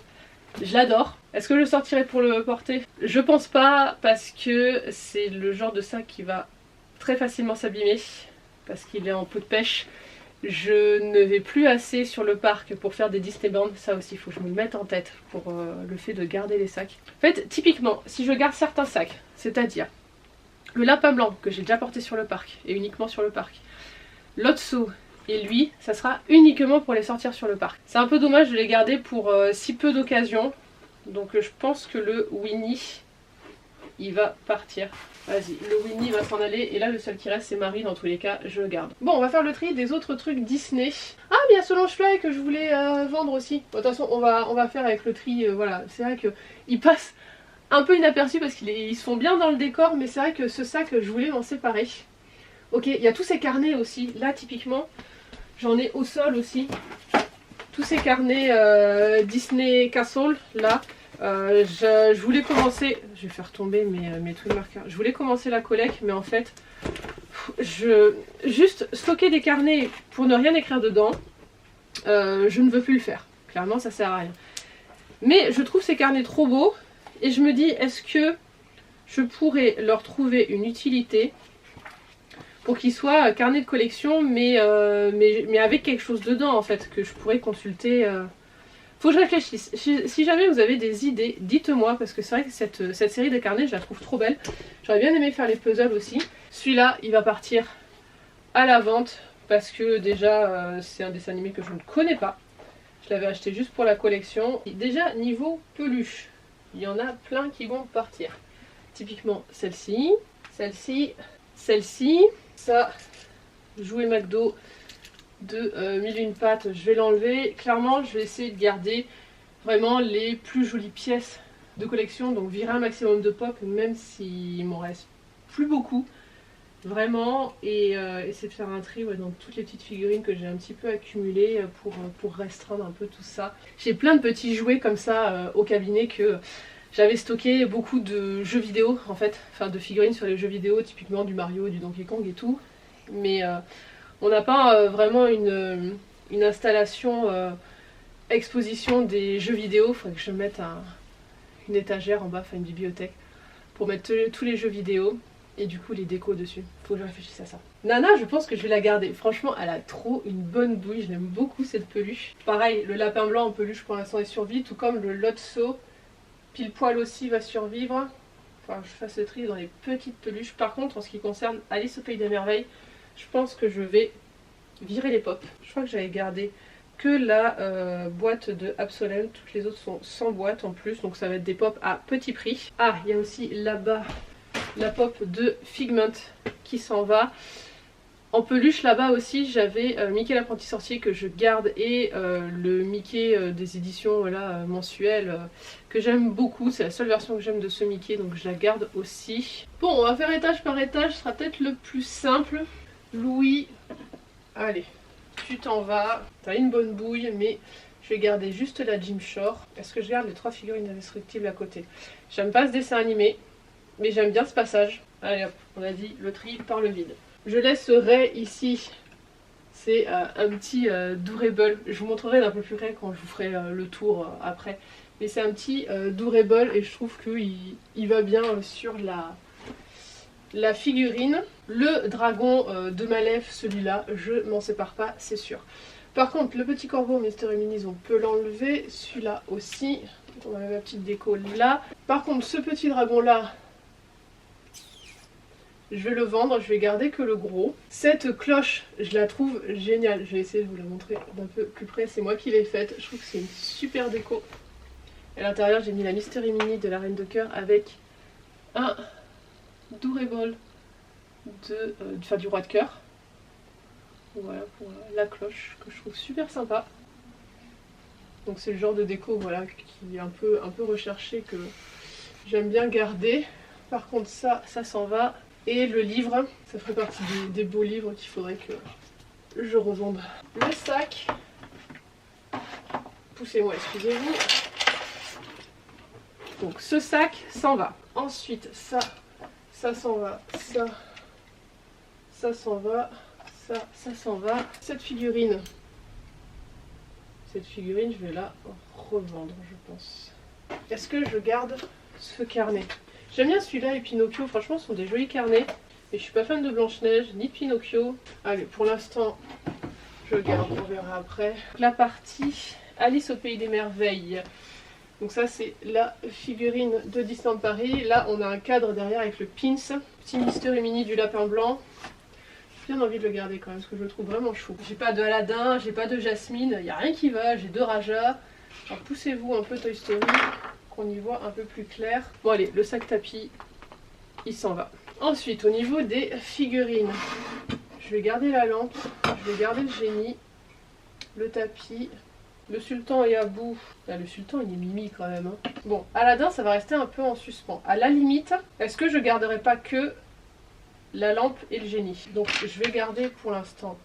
Je l'adore. Est-ce que je le sortirai pour le porter? Je pense pas, parce que c'est le genre de sac qui va très facilement s'abîmer, parce qu'il est en peau de pêche. Je ne vais plus assez sur le parc pour faire des Disneyland, ça aussi il faut que je me le mette en tête pour le fait de garder les sacs. En fait, typiquement, si je garde certains sacs, c'est-à-dire le lapin blanc que j'ai déjà porté sur le parc, et uniquement sur le parc, Lotso et lui, ça sera uniquement pour les sortir sur le parc. C'est un peu dommage de les garder pour si peu d'occasions, donc je pense que le Winnie, il va partir. Vas-y, le Winnie va s'en aller, et là le seul qui reste c'est Marie, dans tous les cas je le garde. Bon, on va faire le tri des autres trucs Disney. Ah, mais il y a Solange Fly que je voulais vendre aussi. Bon, de toute façon on va faire avec le tri, voilà. C'est vrai qu'il passe un peu inaperçu parce qu'ils se font bien dans le décor, mais c'est vrai que ce sac je voulais m'en séparer. Ok, il y a tous ces carnets aussi, là typiquement, j'en ai au sol aussi. Tous ces carnets Disney Castle, là. Je voulais commencer, je vais faire tomber mes trucs marqueurs. Je voulais commencer la collecte, mais en fait, juste stocker des carnets pour ne rien écrire dedans, je ne veux plus le faire. Clairement, ça sert à rien. Mais je trouve ces carnets trop beaux, et je me dis, est-ce que je pourrais leur trouver une utilité pour qu'ils soient carnets de collection, mais avec quelque chose dedans, en fait, que je pourrais consulter. Faut que je réfléchisse. Si jamais vous avez des idées, dites-moi, parce que c'est vrai que cette série de carnets, je la trouve trop belle. J'aurais bien aimé faire les puzzles aussi. Celui-là, il va partir à la vente, parce que déjà, c'est un dessin animé que je ne connais pas. Je l'avais acheté juste pour la collection. Et déjà, niveau peluche, il y en a plein qui vont partir. Typiquement, celle-ci, celle-ci, celle-ci. Ça, jouet McDo de 1001 pattes, je vais l'enlever. Clairement, je vais essayer de garder vraiment les plus jolies pièces de collection, donc virer un maximum de pop, même s'il m'en reste plus beaucoup, vraiment, et essayer de faire un tri dans toutes les petites figurines que j'ai un petit peu accumulées pour restreindre un peu tout ça. J'ai plein de petits jouets comme ça au cabinet que j'avais stocké beaucoup de jeux vidéo en fait, enfin de figurines sur les jeux vidéo, typiquement du Mario, du Donkey Kong et tout. Mais on n'a pas vraiment une installation exposition des jeux vidéo. Il faudrait que je mette une étagère en bas, enfin une bibliothèque, pour mettre tous les jeux vidéo et du coup les décos dessus. Faut que je réfléchisse à ça. Nana, je pense que je vais la garder. Franchement, elle a trop une bonne bouille. Je l'aime beaucoup cette peluche. Pareil, le lapin blanc en peluche pour l'instant est survie, tout comme le Lotso. Pile poil aussi va survivre. Enfin, je fasse le tri dans les petites peluches. Par contre, en ce qui concerne Alice au Pays des Merveilles, je pense que je vais virer les pops. Je crois que j'avais gardé que la boîte de Absolem. Toutes les autres sont sans boîte en plus, donc ça va être des pops à petit prix. Ah, il y a aussi là-bas la pop de Figment qui s'en va. En peluche là-bas aussi j'avais Mickey l'apprenti sorcier que je garde et le Mickey des éditions là, mensuelles que j'aime beaucoup. C'est la seule version que j'aime de ce Mickey, donc je la garde aussi. Bon, on va faire étage par étage, ce sera peut-être le plus simple. Louis, allez, tu t'en vas. T'as une bonne bouille, mais je vais garder juste la Jim Shore. Est-ce que je garde les 3 figurines indestructibles à côté? J'aime pas ce dessin animé, mais j'aime bien ce passage. Allez hop, on a dit le tri par le vide. Je laisserai ici, c'est un petit Durable. Je vous montrerai d'un peu plus près quand je vous ferai le tour après. Mais c'est un petit Durable et je trouve qu'il va bien sur la figurine. Le dragon de Malef, celui-là, je m'en sépare pas, c'est sûr. Par contre, le petit corbeau Mystery Minis, on peut l'enlever. Celui-là aussi. On a la petite déco là. Par contre, ce petit dragon-là, je vais le vendre, je vais garder que le gros. Cette cloche, je la trouve géniale. Je vais essayer de vous la montrer d'un peu plus près. C'est moi qui l'ai faite. Je trouve que c'est une super déco. À l'intérieur, j'ai mis la Mystery Mini de la Reine de Cœur avec un Durable du Roi de Cœur. Voilà pour la cloche que je trouve super sympa. Donc c'est le genre de déco voilà, qui est un peu recherché que j'aime bien garder. Par contre ça s'en va. Et le livre, ça ferait partie des beaux livres qu'il faudrait que je revende. Le sac, poussez-moi, excusez-vous. Donc ce sac s'en va. Ensuite ça s'en va, ça s'en va, ça s'en va. Cette figurine, je vais la revendre je pense. Est-ce que je garde ce carnet? J'aime bien celui-là et Pinocchio, franchement ce sont des jolis carnets. Et je suis pas fan de Blanche-Neige ni de Pinocchio. Allez, pour l'instant, je garde, on verra après. La partie Alice au Pays des Merveilles. Donc ça c'est la figurine de Disneyland Paris. Là on a un cadre derrière avec le pins. Petit Mystery Mini du lapin blanc. J'ai bien envie de le garder quand même parce que je le trouve vraiment chou. J'ai pas de Aladdin, j'ai pas de Jasmine, il n'y a rien qui va. J'ai 2 Raja. Alors poussez-vous un peu Toy Story. On y voit un peu plus clair. Bon allez, le sac tapis, il s'en va. Ensuite, au niveau des figurines, je vais garder la lampe, je vais garder le génie, le tapis, le sultan et Abou. Là, le sultan, il est mimi quand même. Hein. Bon, Aladdin, ça va rester un peu en suspens. À la limite, est-ce que je garderai pas que la lampe et le génie? Donc, je vais garder pour l'instant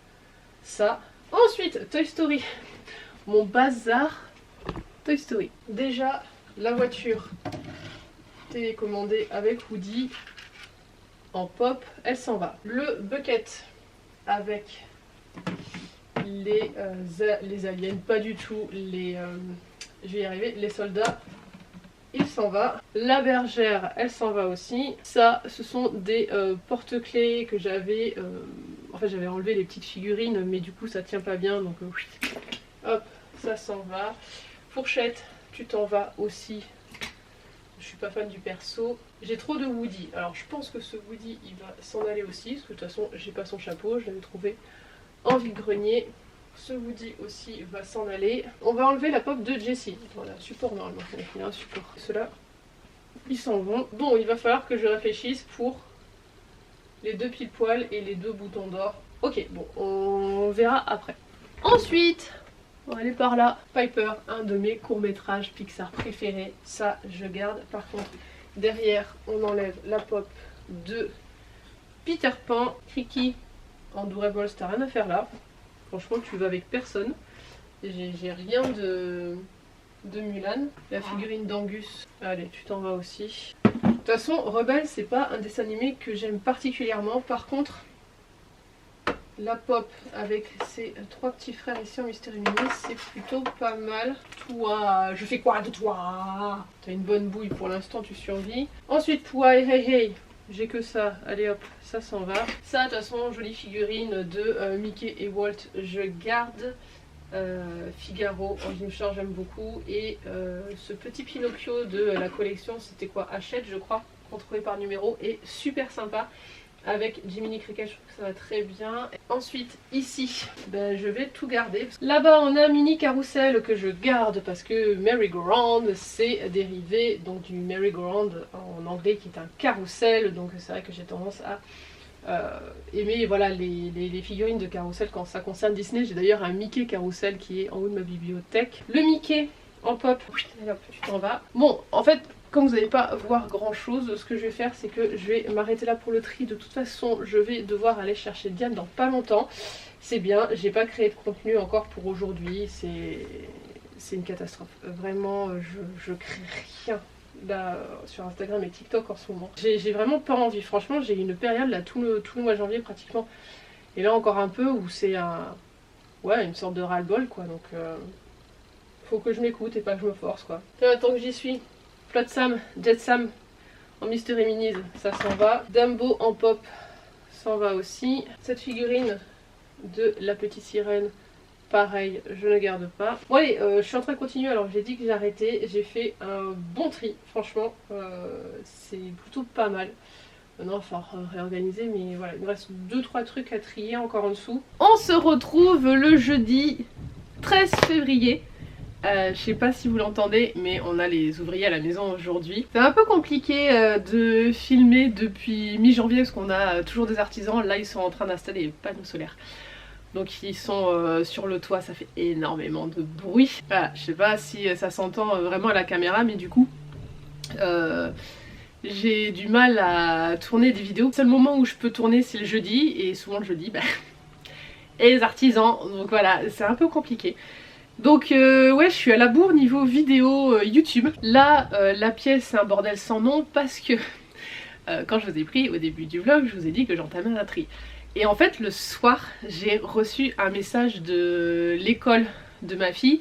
ça. Ensuite, Toy Story. Mon bazar Toy Story. Déjà, la voiture télécommandée avec Woody en pop, elle s'en va. Le bucket avec les aliens, pas du tout les je vais y arriver, les soldats, il s'en va. La bergère, elle s'en va aussi. Ça, ce sont des porte-clés que j'avais en fait j'avais enlevé les petites figurines mais du coup ça tient pas bien donc hop, ça s'en va. Fourchette, tu t'en vas aussi. Je suis pas fan du perso. J'ai trop de Woody. Alors je pense que ce Woody il va s'en aller aussi. Parce que de toute façon j'ai pas son chapeau. Je l'avais trouvé en vide-grenier. Ce Woody aussi va s'en aller. On va enlever la pop de Jessie. Voilà, support normalement. Il y a un support. Ceux-là, ils s'en vont. Bon, il va falloir que je réfléchisse pour les 2 pile poils et les 2 boutons d'or. Ok, bon, on verra après. Ensuite, on va aller par là. Piper, un de mes courts-métrages Pixar préférés. Ça, je garde. Par contre, derrière, on enlève la pop de Peter Pan. Cricky, en Durable, t'as rien à faire là. Franchement, tu vas avec personne. J'ai rien de de Mulan. La figurine d'Angus, allez tu t'en vas aussi. De toute façon Rebelle c'est pas un dessin animé que j'aime particulièrement. Par contre la pop avec ses 3 petits frères ici en Mystère Mini, c'est plutôt pas mal. Toi, je fais quoi de toi? T'as une bonne bouille pour l'instant, tu survis. Ensuite Pouah Hey Hey, j'ai que ça, allez hop, ça s'en va. Ça de toute façon, jolie figurine de Mickey et Walt, je garde. Figaro en Gymshark j'aime beaucoup. Et ce petit Pinocchio de la collection, c'était quoi, Hachette je crois, qu'on trouvait par numéro, et super sympa. Avec Jiminy Cricket, je trouve que ça va très bien. Ensuite, ici, ben, je vais tout garder. Là-bas, on a un mini carrousel que je garde parce que merry-go-round, c'est dérivé donc du merry-go-round en anglais qui est un carrousel. Donc c'est vrai que j'ai tendance à aimer voilà, les figurines de carrousel quand ça concerne Disney. J'ai d'ailleurs un Mickey carrousel qui est en haut de ma bibliothèque. Le Mickey en pop, allez hop, tu t'en vas. Bon, en fait... Comme vous n'allez pas voir grand chose, ce que je vais faire c'est que je vais m'arrêter là pour le tri. De toute façon je vais devoir aller chercher Diane dans pas longtemps. C'est bien, j'ai pas créé de contenu encore pour aujourd'hui, c'est une catastrophe. Vraiment je crée rien là sur Instagram et TikTok en ce moment. J'ai vraiment pas envie, franchement j'ai une période là tout le mois de janvier pratiquement. Et là encore un peu où c'est une sorte de ras-le-bol quoi, donc faut que je m'écoute et pas que je me force quoi. Tant que j'y suis. Plot Sam, Jet Sam en Mystery Minis, ça s'en va. Dumbo en pop, s'en va aussi. Cette figurine de la petite sirène, pareil, je ne garde pas. Bon allez, je suis en train de continuer, alors j'ai dit que j'arrêtais. J'ai fait un bon tri, franchement, c'est plutôt pas mal. Maintenant il va falloir réorganiser, mais voilà, il me reste 2-3 trucs à trier encore en dessous. On se retrouve le jeudi 13 février. Je sais pas si vous l'entendez, mais on a les ouvriers à la maison aujourd'hui. C'est un peu compliqué de filmer depuis mi-janvier parce qu'on a toujours des artisans. Là ils sont en train d'installer les panneaux solaires. Donc ils sont sur le toit, ça fait énormément de bruit. Voilà, je sais pas si ça s'entend vraiment à la caméra, mais du coup j'ai du mal à tourner des vidéos. Le seul moment où je peux tourner c'est le jeudi, et souvent le jeudi, et les artisans, donc voilà, c'est un peu compliqué. Donc ouais, je suis à la bourre niveau vidéo YouTube. Là la pièce c'est un bordel sans nom parce que quand je vous ai pris au début du vlog, je vous ai dit que j'entamais un tri. Et en fait le soir j'ai reçu un message de l'école de ma fille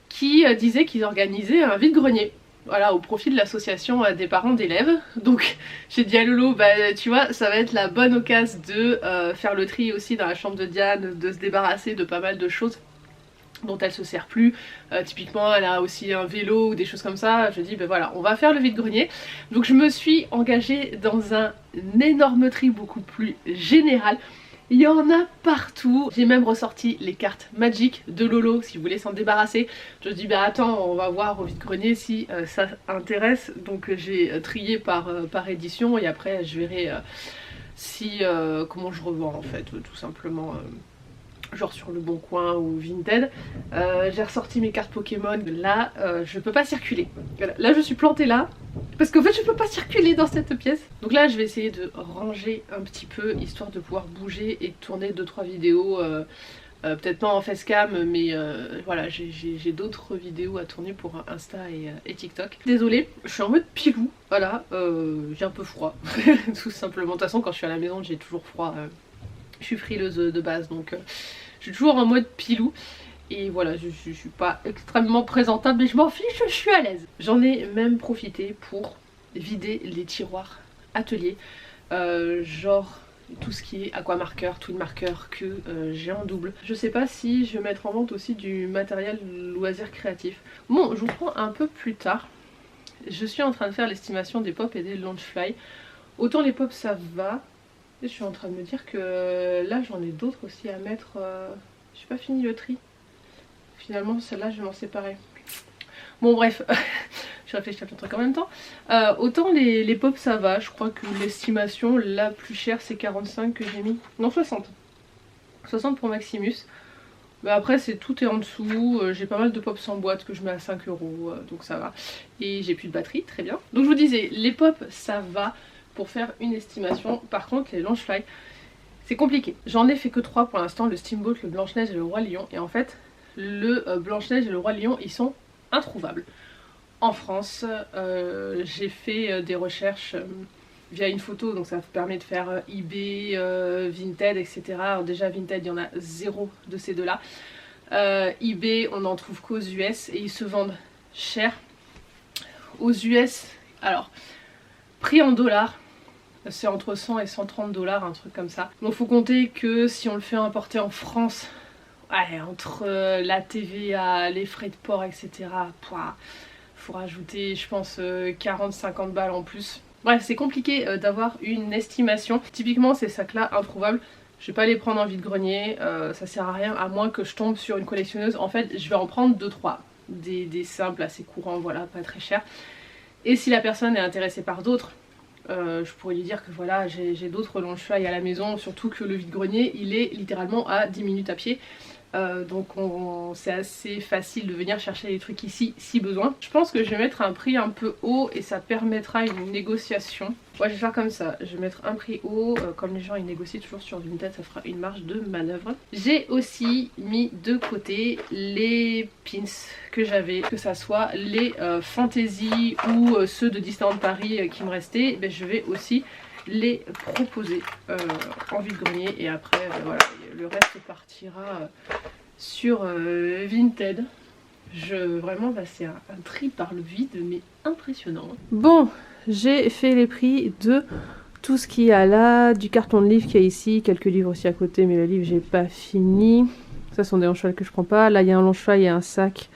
qui disait qu'ils organisaient un vide-grenier. Voilà, au profit de l'association des parents d'élèves. Donc j'ai dit à Lolo, bah tu vois, ça va être la bonne occasion de faire le tri aussi dans la chambre de Diane, de se débarrasser de pas mal de choses dont elle se sert plus. Typiquement elle a aussi un vélo ou des choses comme ça. Je dis ben voilà, on va faire le vide-grenier. Donc je me suis engagée dans un énorme tri beaucoup plus général. Il y en a partout. J'ai même ressorti les cartes Magic de Lolo si vous voulez s'en débarrasser. Je dis bah attends, on va voir au vide-grenier si ça intéresse. Donc j'ai trié par édition et après je verrai si comment je revends en fait tout simplement. Genre sur le Bon Coin ou Vinted. J'ai ressorti mes cartes Pokémon. Là je peux pas circuler. Voilà. Là je suis plantée là parce qu'en fait je peux pas circuler dans cette pièce. Donc là je vais essayer de ranger un petit peu histoire de pouvoir bouger et tourner 2-3 vidéos. Peut-être pas en facecam mais voilà, j'ai d'autres vidéos à tourner pour Insta et TikTok. Désolée, je suis en mode pilou. Voilà, j'ai un peu froid tout simplement. De toute façon quand je suis à la maison j'ai toujours froid. Je suis frileuse de base donc je suis toujours en mode pilou. Et voilà, je suis pas extrêmement présentable mais je m'en fiche, je suis à l'aise. J'en ai même profité pour vider les tiroirs atelier. Genre tout ce qui est aquamarqueur, twin marqueur que j'ai en double. Je sais pas si je vais mettre en vente aussi du matériel loisir créatif. Bon, je vous prends un peu plus tard. Je suis en train de faire l'estimation des pop et des Launchfly. Autant les pop ça va. Et je suis en train de me dire que là j'en ai d'autres aussi à mettre. J'ai pas fini le tri. Finalement celle-là je vais m'en séparer. Bon bref, je réfléchis à plein de trucs en même temps. Autant les pop ça va, je crois que l'estimation la plus chère c'est 45 que j'ai mis. Non 60. 60 pour Maximus. Mais après tout est en dessous, j'ai pas mal de pops en boîte que je mets à 5 €, donc ça va. Et j'ai plus de batterie, très bien. Donc je vous disais, les pop ça va pour faire une estimation. Par contre les Launchfly c'est compliqué. J'en ai fait que 3 pour l'instant, le Steamboat, le Blanche-Neige et le Roi Lion. Et en fait le Blanche-Neige et le Roi Lion ils sont introuvable en France. J'ai fait des recherches via une photo, donc ça permet de faire eBay, Vinted, etc. Alors déjà Vinted, il y en a zéro de ces deux là. eBay, on n'en trouve qu'aux US et ils se vendent cher. Aux US, alors prix en dollars, c'est entre 100 et 130 $, un truc comme ça. Donc faut compter que si on le fait importer en France, ouais, entre la TVA, les frais de port, etc. Faut rajouter, je pense, 40-50 balles en plus. Bref, c'est compliqué d'avoir une estimation. Typiquement, ces sacs-là, introuvables, je vais pas les prendre en vide-grenier, ça sert à rien, à moins que je tombe sur une collectionneuse. En fait, je vais en prendre 2-3, des simples assez courants, voilà, pas très chers. Et si la personne est intéressée par d'autres, je pourrais lui dire que voilà, j'ai d'autres longs chevailles à la maison, surtout que le vide-grenier, il est littéralement à 10 minutes à pied. Donc c'est assez facile de venir chercher les trucs ici si besoin. Je pense que je vais mettre un prix un peu haut et ça permettra une négociation. Ouais, je vais faire comme ça, je vais mettre un prix haut, comme les gens ils négocient toujours sur Vinted, ça fera une marge de manœuvre. J'ai aussi mis de côté les pins que j'avais, que ça soit les Fantasy ou ceux de Disneyland Paris qui me restaient, ben, je vais aussi les proposer en vide-grenier et après voilà, le reste partira sur Vinted. Vraiment bah, c'est un tri par le vide mais impressionnant. Bon, j'ai fait les prix de tout ce qu'il y a là, du carton de livres qu'il y a ici, quelques livres aussi à côté mais le livre j'ai pas fini. Ça sont des longs cheval que je prends pas. Là il y a un long cheval et un sac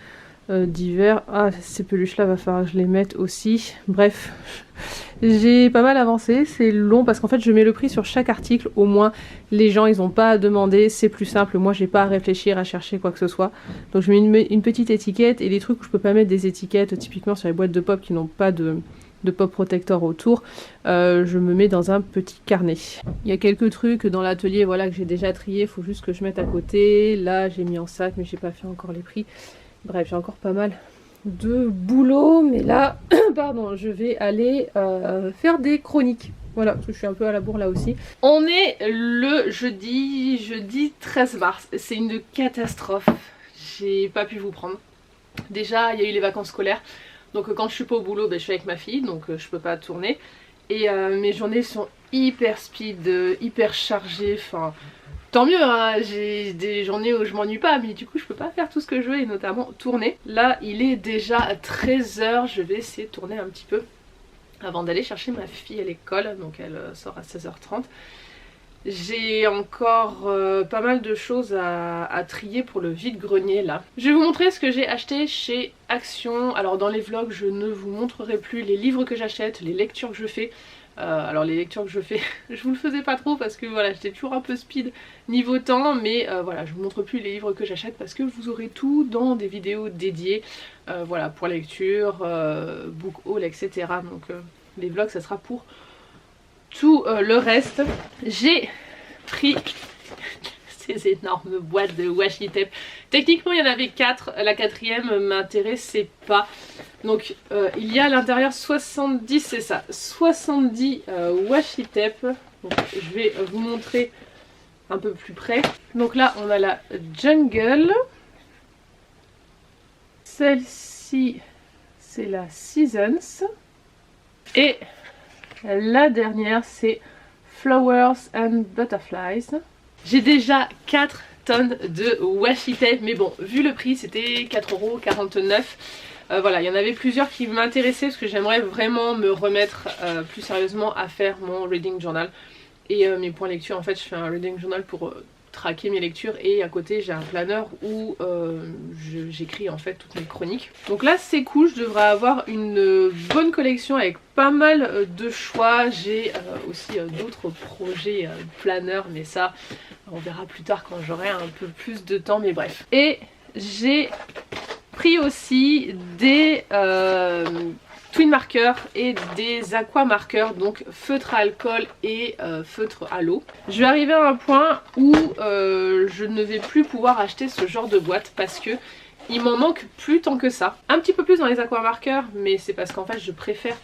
d'hiver. Ah, ces peluches là va falloir que je les mette aussi. Bref, j'ai pas mal avancé, c'est long parce qu'en fait je mets le prix sur chaque article, au moins les gens ils ont pas à demander, c'est plus simple, moi j'ai pas à réfléchir, à chercher quoi que ce soit. Donc je mets une petite étiquette et les trucs où je peux pas mettre des étiquettes, typiquement sur les boîtes de pop qui n'ont pas de pop protector autour, je me mets dans un petit carnet. Il y a quelques trucs dans l'atelier voilà, que j'ai déjà trié, il faut juste que je mette à côté. Là j'ai mis en sac mais j'ai pas fait encore les prix. Bref, j'ai encore pas mal de boulot, mais là, pardon, je vais aller faire des chroniques. Voilà, parce que je suis un peu à la bourre là aussi. On est le jeudi 13 mars. C'est une catastrophe. J'ai pas pu vous prendre. Déjà, il y a eu les vacances scolaires. Donc quand je suis pas au boulot, ben, je suis avec ma fille, donc je peux pas tourner. Et mes journées sont hyper speed, hyper chargées, enfin... Tant mieux, hein, j'ai des journées où je m'ennuie pas, mais du coup je peux pas faire tout ce que je veux et notamment tourner. Là il est déjà 13 h, je vais essayer de tourner un petit peu avant d'aller chercher ma fille à l'école, donc elle sort à 16h30. J'ai encore pas mal de choses à trier pour le vide-grenier là. Je vais vous montrer ce que j'ai acheté chez Action. Alors dans les vlogs je ne vous montrerai plus les livres que j'achète, les lectures que je fais. Alors les lectures que je fais, je vous le faisais pas trop parce que voilà, j'étais toujours un peu speed niveau temps, mais voilà, je vous montre plus les livres que j'achète parce que vous aurez tout dans des vidéos dédiées, voilà, pour lecture, book haul, etc. Donc les vlogs ça sera pour tout le reste. J'ai pris ces énormes boîtes de washi tape. Techniquement il y en avait 4, la quatrième m'intéressait pas. Donc il y a à l'intérieur 70, c'est ça, 70 washi tape. Donc je vais vous montrer un peu plus près. Donc là on a la Jungle. Celle-ci c'est la Seasons. Et la dernière c'est Flowers and Butterflies. J'ai déjà 4 tonnes de washi tape, mais bon, vu le prix, c'était 4,49 €. Voilà, il y en avait plusieurs qui m'intéressaient parce que j'aimerais vraiment me remettre plus sérieusement à faire mon reading journal. Et mes points lecture, en fait, je fais un reading journal pour traquer mes lectures et à côté j'ai un planeur où j'écris en fait toutes mes chroniques. Donc là c'est cool, je devrais avoir une bonne collection avec pas mal de choix. J'ai aussi d'autres projets planeurs, mais ça on verra plus tard quand j'aurai un peu plus de temps, mais bref. Et j'ai pris aussi des twin marqueurs et des aqua marqueurs, donc feutre à alcool et feutre à l'eau. Je vais arriver à un point où je ne vais plus pouvoir acheter ce genre de boîte parce que il m'en manque plus tant que ça. Un petit peu plus dans les aquamarqueurs, mais c'est parce qu'en fait je préfère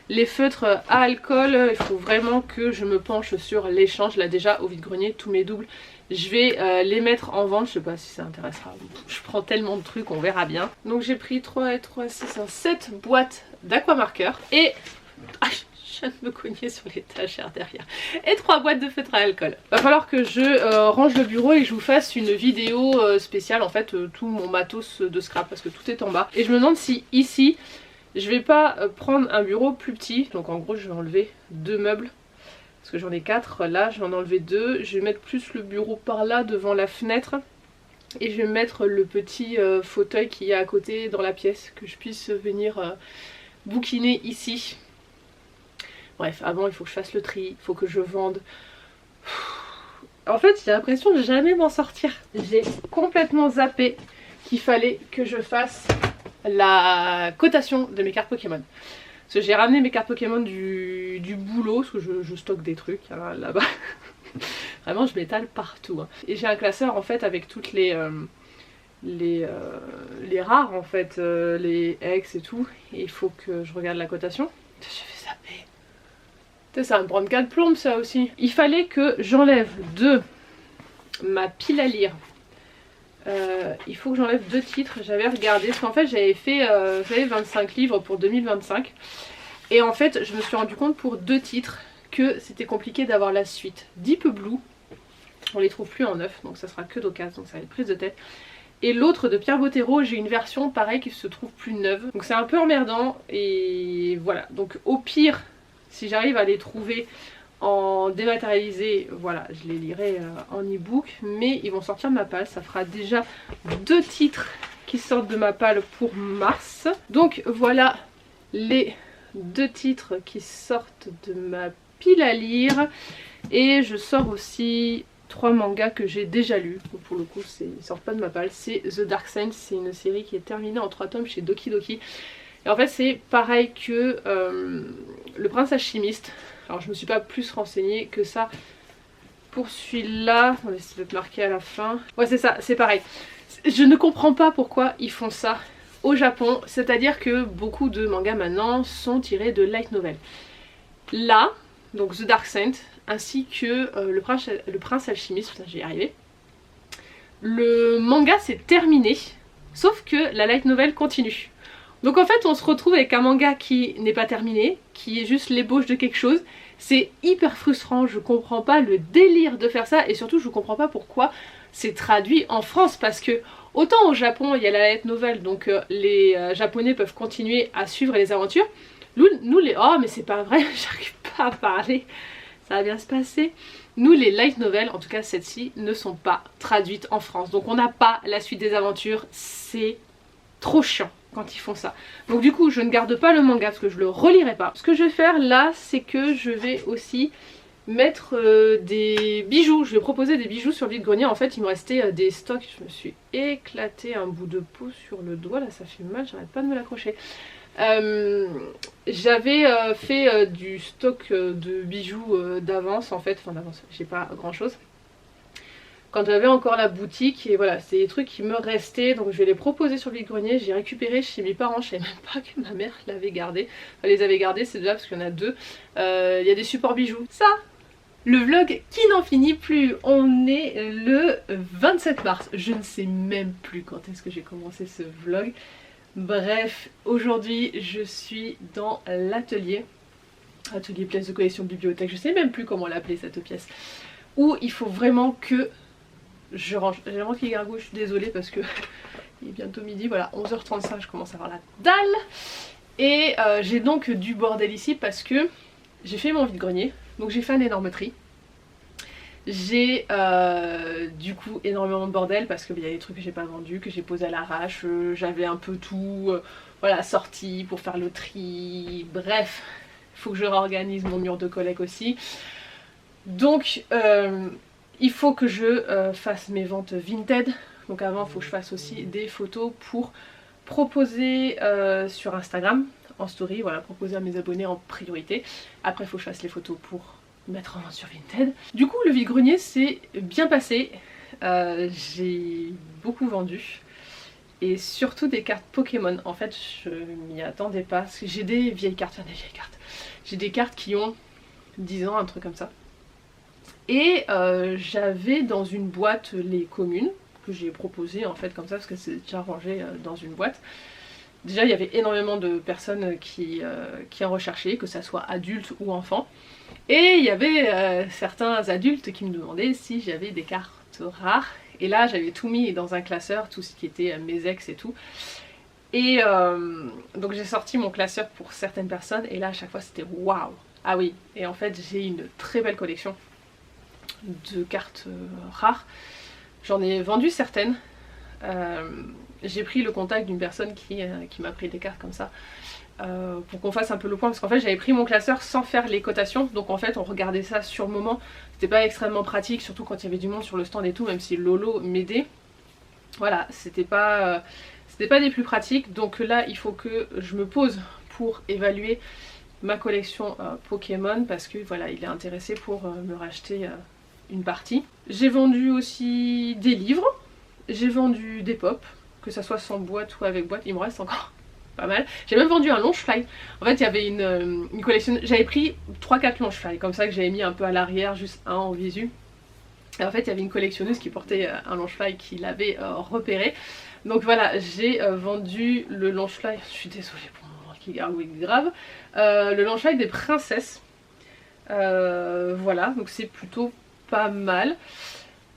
les feutres à alcool. Il faut vraiment que je me penche sur l'échange. Là déjà au vide-grenier, tous mes doubles, je vais les mettre en vente. Je sais pas si ça intéressera. Je prends tellement de trucs, on verra bien. Donc j'ai pris 3 et 3, 6, 7 boîtes d'aquamarqueurs. Et... ah, je viens de me cogner sur l'étagère derrière. Et 3 boîtes de feutre à alcool. Va falloir que je range le bureau et que je vous fasse une vidéo spéciale. En fait tout mon matos de scrap parce que tout est en bas. Et je me demande si ici je vais pas prendre un bureau plus petit. Donc en gros je vais enlever 2 meubles. Parce que j'en ai 4 là, je vais en enlever 2. Je vais mettre plus le bureau par là devant la fenêtre. Et je vais mettre le petit fauteuil qui est à côté dans la pièce. Que je puisse venir bouquiner ici. Bref, avant il faut que je fasse le tri, il faut que je vende. En fait j'ai l'impression de jamais m'en sortir. J'ai complètement zappé qu'il fallait que je fasse la cotation de mes cartes Pokémon. Parce que j'ai ramené mes cartes Pokémon du boulot, parce que je stocke des trucs là-bas. Vraiment je m'étale partout. Hein. Et j'ai un classeur en fait avec toutes les rares en fait, les ex et tout. Et il faut que je regarde la cotation. Je vais zapper. Ça va me prendre 4 plombes ça aussi. Il fallait que j'enlève de ma pile à lire. Il faut que j'enlève 2 titres. J'avais regardé parce qu'en fait j'avais fait 25 livres pour 2025. Et en fait je me suis rendu compte pour 2 titres que c'était compliqué d'avoir la suite. Deep Blue, on les trouve plus en neuf donc ça sera que d'occasion, donc ça va être prise de tête. Et l'autre de Pierre Bottero, j'ai une version pareil qui se trouve plus neuve. Donc c'est un peu emmerdant et voilà. Donc au pire... si j'arrive à les trouver en dématérialisé, voilà, je les lirai en e-book. Mais ils vont sortir de ma palle, ça fera déjà 2 titres qui sortent de ma palle pour mars. Donc voilà les 2 titres qui sortent de ma pile à lire. Et je sors aussi 3 mangas que j'ai déjà lus. Donc pour le coup, ils sortent pas de ma palle. C'est The Dark Saint, c'est une série qui est terminée en 3 tomes chez Doki Doki. Et en fait c'est pareil que Le Prince Alchimiste. Alors je me suis pas plus renseignée que ça pour celui-là. On va essayer de marquer à la fin. Ouais c'est ça, c'est pareil. Je ne comprends pas pourquoi ils font ça au Japon. C'est à dire que beaucoup de mangas maintenant sont tirés de light novel. Là, donc The Dark Saint ainsi que le Prince Alchimiste, putain j'y ai arrivé. Le manga c'est terminé. Sauf que la light novel continue. Donc en fait on se retrouve avec un manga qui n'est pas terminé, qui est juste l'ébauche de quelque chose. C'est hyper frustrant, je comprends pas le délire de faire ça et surtout je comprends pas pourquoi c'est traduit en France. Parce que autant au Japon il y a la light novel, donc les Japonais peuvent continuer à suivre les aventures. Nous les... oh mais c'est pas vrai, j'arrive pas à parler, ça va bien se passer. Nous les light novels, en tout cas celles-ci, ne sont pas traduites en France. Donc on n'a pas la suite des aventures, c'est trop chiant quand ils font ça. Donc du coup je ne garde pas le manga parce que je le relirai pas. Ce que je vais faire là c'est que je vais aussi mettre des bijoux. Je vais proposer des bijoux sur le vide-grenier. En fait il me restait des stocks. Je me suis éclaté un bout de peau sur le doigt là, ça fait mal, j'arrête pas de me l'accrocher. J'avais fait du stock de bijoux d'avance en fait, enfin d'avance, j'ai pas grand chose. Quand j'avais encore la boutique et voilà, c'est des trucs qui me restaient donc je vais les proposer sur le vide-grenier. J'ai récupéré chez mes parents, je savais même pas que ma mère l'avait gardé. Elle les avait gardés, c'est deux là parce qu'il y en a 2. Il y a des supports bijoux. Ça, le vlog qui n'en finit plus. On est le 27 mars, je ne sais même plus quand est-ce que j'ai commencé ce vlog. Bref, aujourd'hui je suis dans l'atelier. Atelier pièce de collection bibliothèque, je sais même plus comment l'appeler cette pièce. Où il faut vraiment que je range. J'ai vraiment qu'il gargouille, je suis désolée parce que il est bientôt midi, voilà, 11h35, je commence à avoir la dalle. Et j'ai donc du bordel ici parce que j'ai fait mon vide-grenier, donc j'ai fait un énorme tri. J'ai du coup énormément de bordel parce qu'il y a des trucs que j'ai pas vendus, que j'ai posé à l'arrache, j'avais un peu tout voilà, sorti pour faire le tri, bref, il faut que je réorganise mon mur de collègues aussi. Donc il faut que je fasse mes ventes Vinted. Donc avant il faut que je fasse aussi des photos pour proposer sur Instagram en story, voilà, proposer à mes abonnés en priorité. Après il faut que je fasse les photos pour mettre en vente sur Vinted. Du coup le vide-grenier s'est bien passé, j'ai beaucoup vendu et surtout des cartes Pokémon. En fait je m'y attendais pas parce que j'ai des vieilles cartes, j'ai des cartes qui ont 10 ans, un truc comme ça. Et j'avais dans une boîte les communes que j'ai proposées en fait comme ça parce que c'est déjà rangé dans une boîte. Déjà il y avait énormément de personnes qui en recherchaient, que ça soit adultes ou enfants. Et il y avait certains adultes qui me demandaient si j'avais des cartes rares. Et là j'avais tout mis dans un classeur, tout ce qui était mes ex et tout. Et donc j'ai sorti mon classeur pour certaines personnes et là à chaque fois c'était waouh. Ah oui, et en fait j'ai une très belle collection de cartes rares. J'en ai vendu certaines. J'ai pris le contact d'une personne qui m'a pris des cartes comme ça pour qu'on fasse un peu le point parce qu'en fait j'avais pris mon classeur sans faire les cotations, donc en fait on regardait ça sur le moment. C'était pas extrêmement pratique, surtout quand il y avait du monde sur le stand et tout, même si Lolo m'aidait. Voilà, c'était pas des plus pratiques, donc là il faut que je me pose pour évaluer ma collection Pokémon parce que voilà, il est intéressé pour me racheter une partie. J'ai vendu aussi des livres, j'ai vendu des pop, que ça soit sans boîte ou avec boîte, il me reste encore pas mal. J'ai même vendu un Longefly. En fait il y avait une collection, j'avais pris 3-4 Longefly, comme ça que j'avais mis un peu à l'arrière, juste un en visu. Et en fait il y avait une collectionneuse qui portait un Longefly qui l'avait repéré. Donc voilà, j'ai vendu le Longefly, je suis désolée pour mon moment qui gargouille grave, le Longefly des princesses. Voilà, donc c'est plutôt pas mal.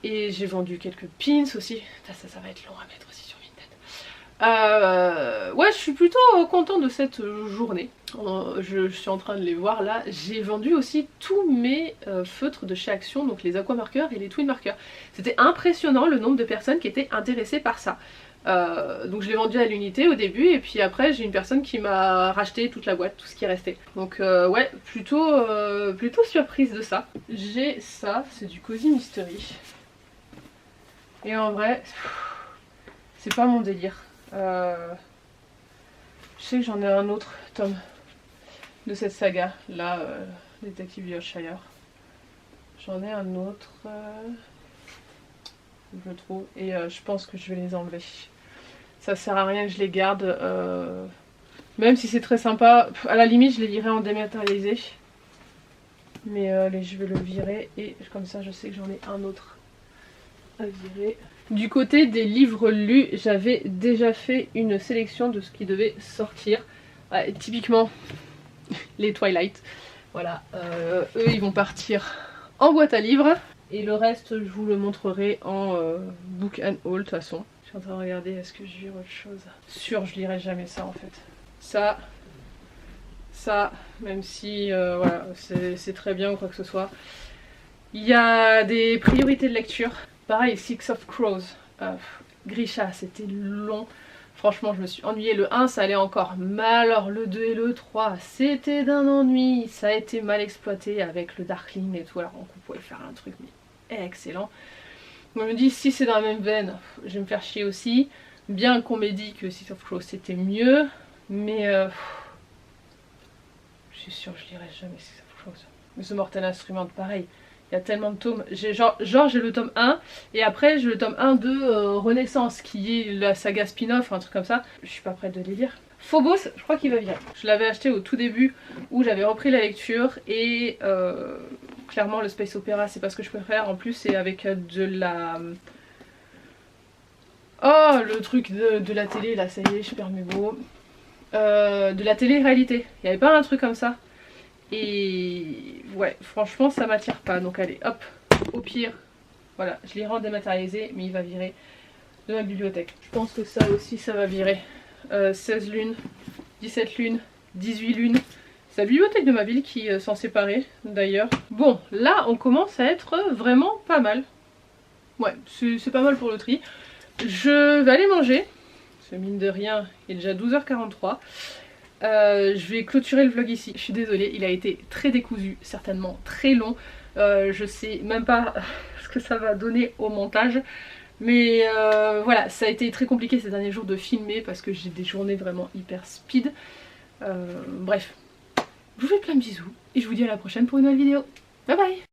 Et j'ai vendu quelques pins aussi. Ça va être long à mettre aussi sur Vinted. Ouais, je suis plutôt contente de cette journée. Je suis en train de les voir là. J'ai vendu aussi tous mes feutres de chez Action, donc les aqua marqueurs et les twin marqueurs. C'était impressionnant le nombre de personnes qui étaient intéressées par ça. Donc je l'ai vendu à l'unité au début et puis après j'ai une personne qui m'a racheté toute la boîte, tout ce qui restait. Donc ouais, plutôt surprise de ça. J'ai ça, c'est du Cozy Mystery. Et en vrai, c'est pas mon délire. Je sais que j'en ai un autre tome de cette saga, là, Détective Yorkshire. J'en ai un autre, je le trouve, et je pense que je vais les enlever. Ça sert à rien que je les garde, même si c'est très sympa. À la limite, je les lirai en dématérialisé. Mais je vais le virer et comme ça, je sais que j'en ai un autre à virer. Du côté des livres lus, j'avais déjà fait une sélection de ce qui devait sortir. Ouais, typiquement, les Twilight. Voilà, eux ils vont partir en boîte à livres. Et le reste, je vous le montrerai en book and haul de toute façon. Je suis en train de regarder, est-ce que je vire autre chose? Sûr, je lirai jamais ça en fait. Ça, même si voilà, c'est très bien ou quoi que ce soit. Il y a des priorités de lecture. Pareil, Six of Crows. Grisha, c'était long. Franchement, je me suis ennuyée. Le 1, ça allait encore. Mais alors, le 2 et le 3, c'était d'un ennui. Ça a été mal exploité avec le Darkling et tout. Alors, on pouvait faire un truc mais excellent. Je me dis, si c'est dans la même veine, je vais me faire chier aussi. Bien qu'on m'ait dit que Six of Crows, c'était mieux. Mais je suis sûre que je lirai jamais Six of Crows. Mais ce Mortal Instrument, pareil. Il y a tellement de tomes. J'ai j'ai le tome 1 et après j'ai le tome 1 de Renaissance qui est la saga spin-off, un truc comme ça. Je suis pas prête de les lire. Phobos, je crois qu'il va virer. Je l'avais acheté au tout début où j'avais repris la lecture et clairement le space opéra c'est pas ce que je préfère. En plus c'est avec de la... Oh, le truc de la télé là, ça y est, je perds mes mots. De la télé-réalité. Il n'y avait pas un truc comme ça. Et ouais, franchement ça m'attire pas. Donc allez, hop, au pire, voilà, je l'ai dématérialisé, mais il va virer de ma bibliothèque. Je pense que ça aussi, ça va virer. 16 lunes, 17 lunes, 18 lunes. C'est la bibliothèque de ma ville qui s'en séparait d'ailleurs. Bon, là on commence à être vraiment pas mal. Ouais, c'est pas mal pour le tri. Je vais aller manger. Parce que mine de rien, il est déjà 12h43. Je vais clôturer le vlog ici. Je suis désolée, il a été très décousu, certainement très long. Je sais même pas ce que ça va donner au montage. Mais voilà, ça a été très compliqué ces derniers jours de filmer parce que j'ai des journées vraiment hyper speed. Bref, je vous fais plein de bisous et je vous dis à la prochaine pour une nouvelle vidéo. Bye bye!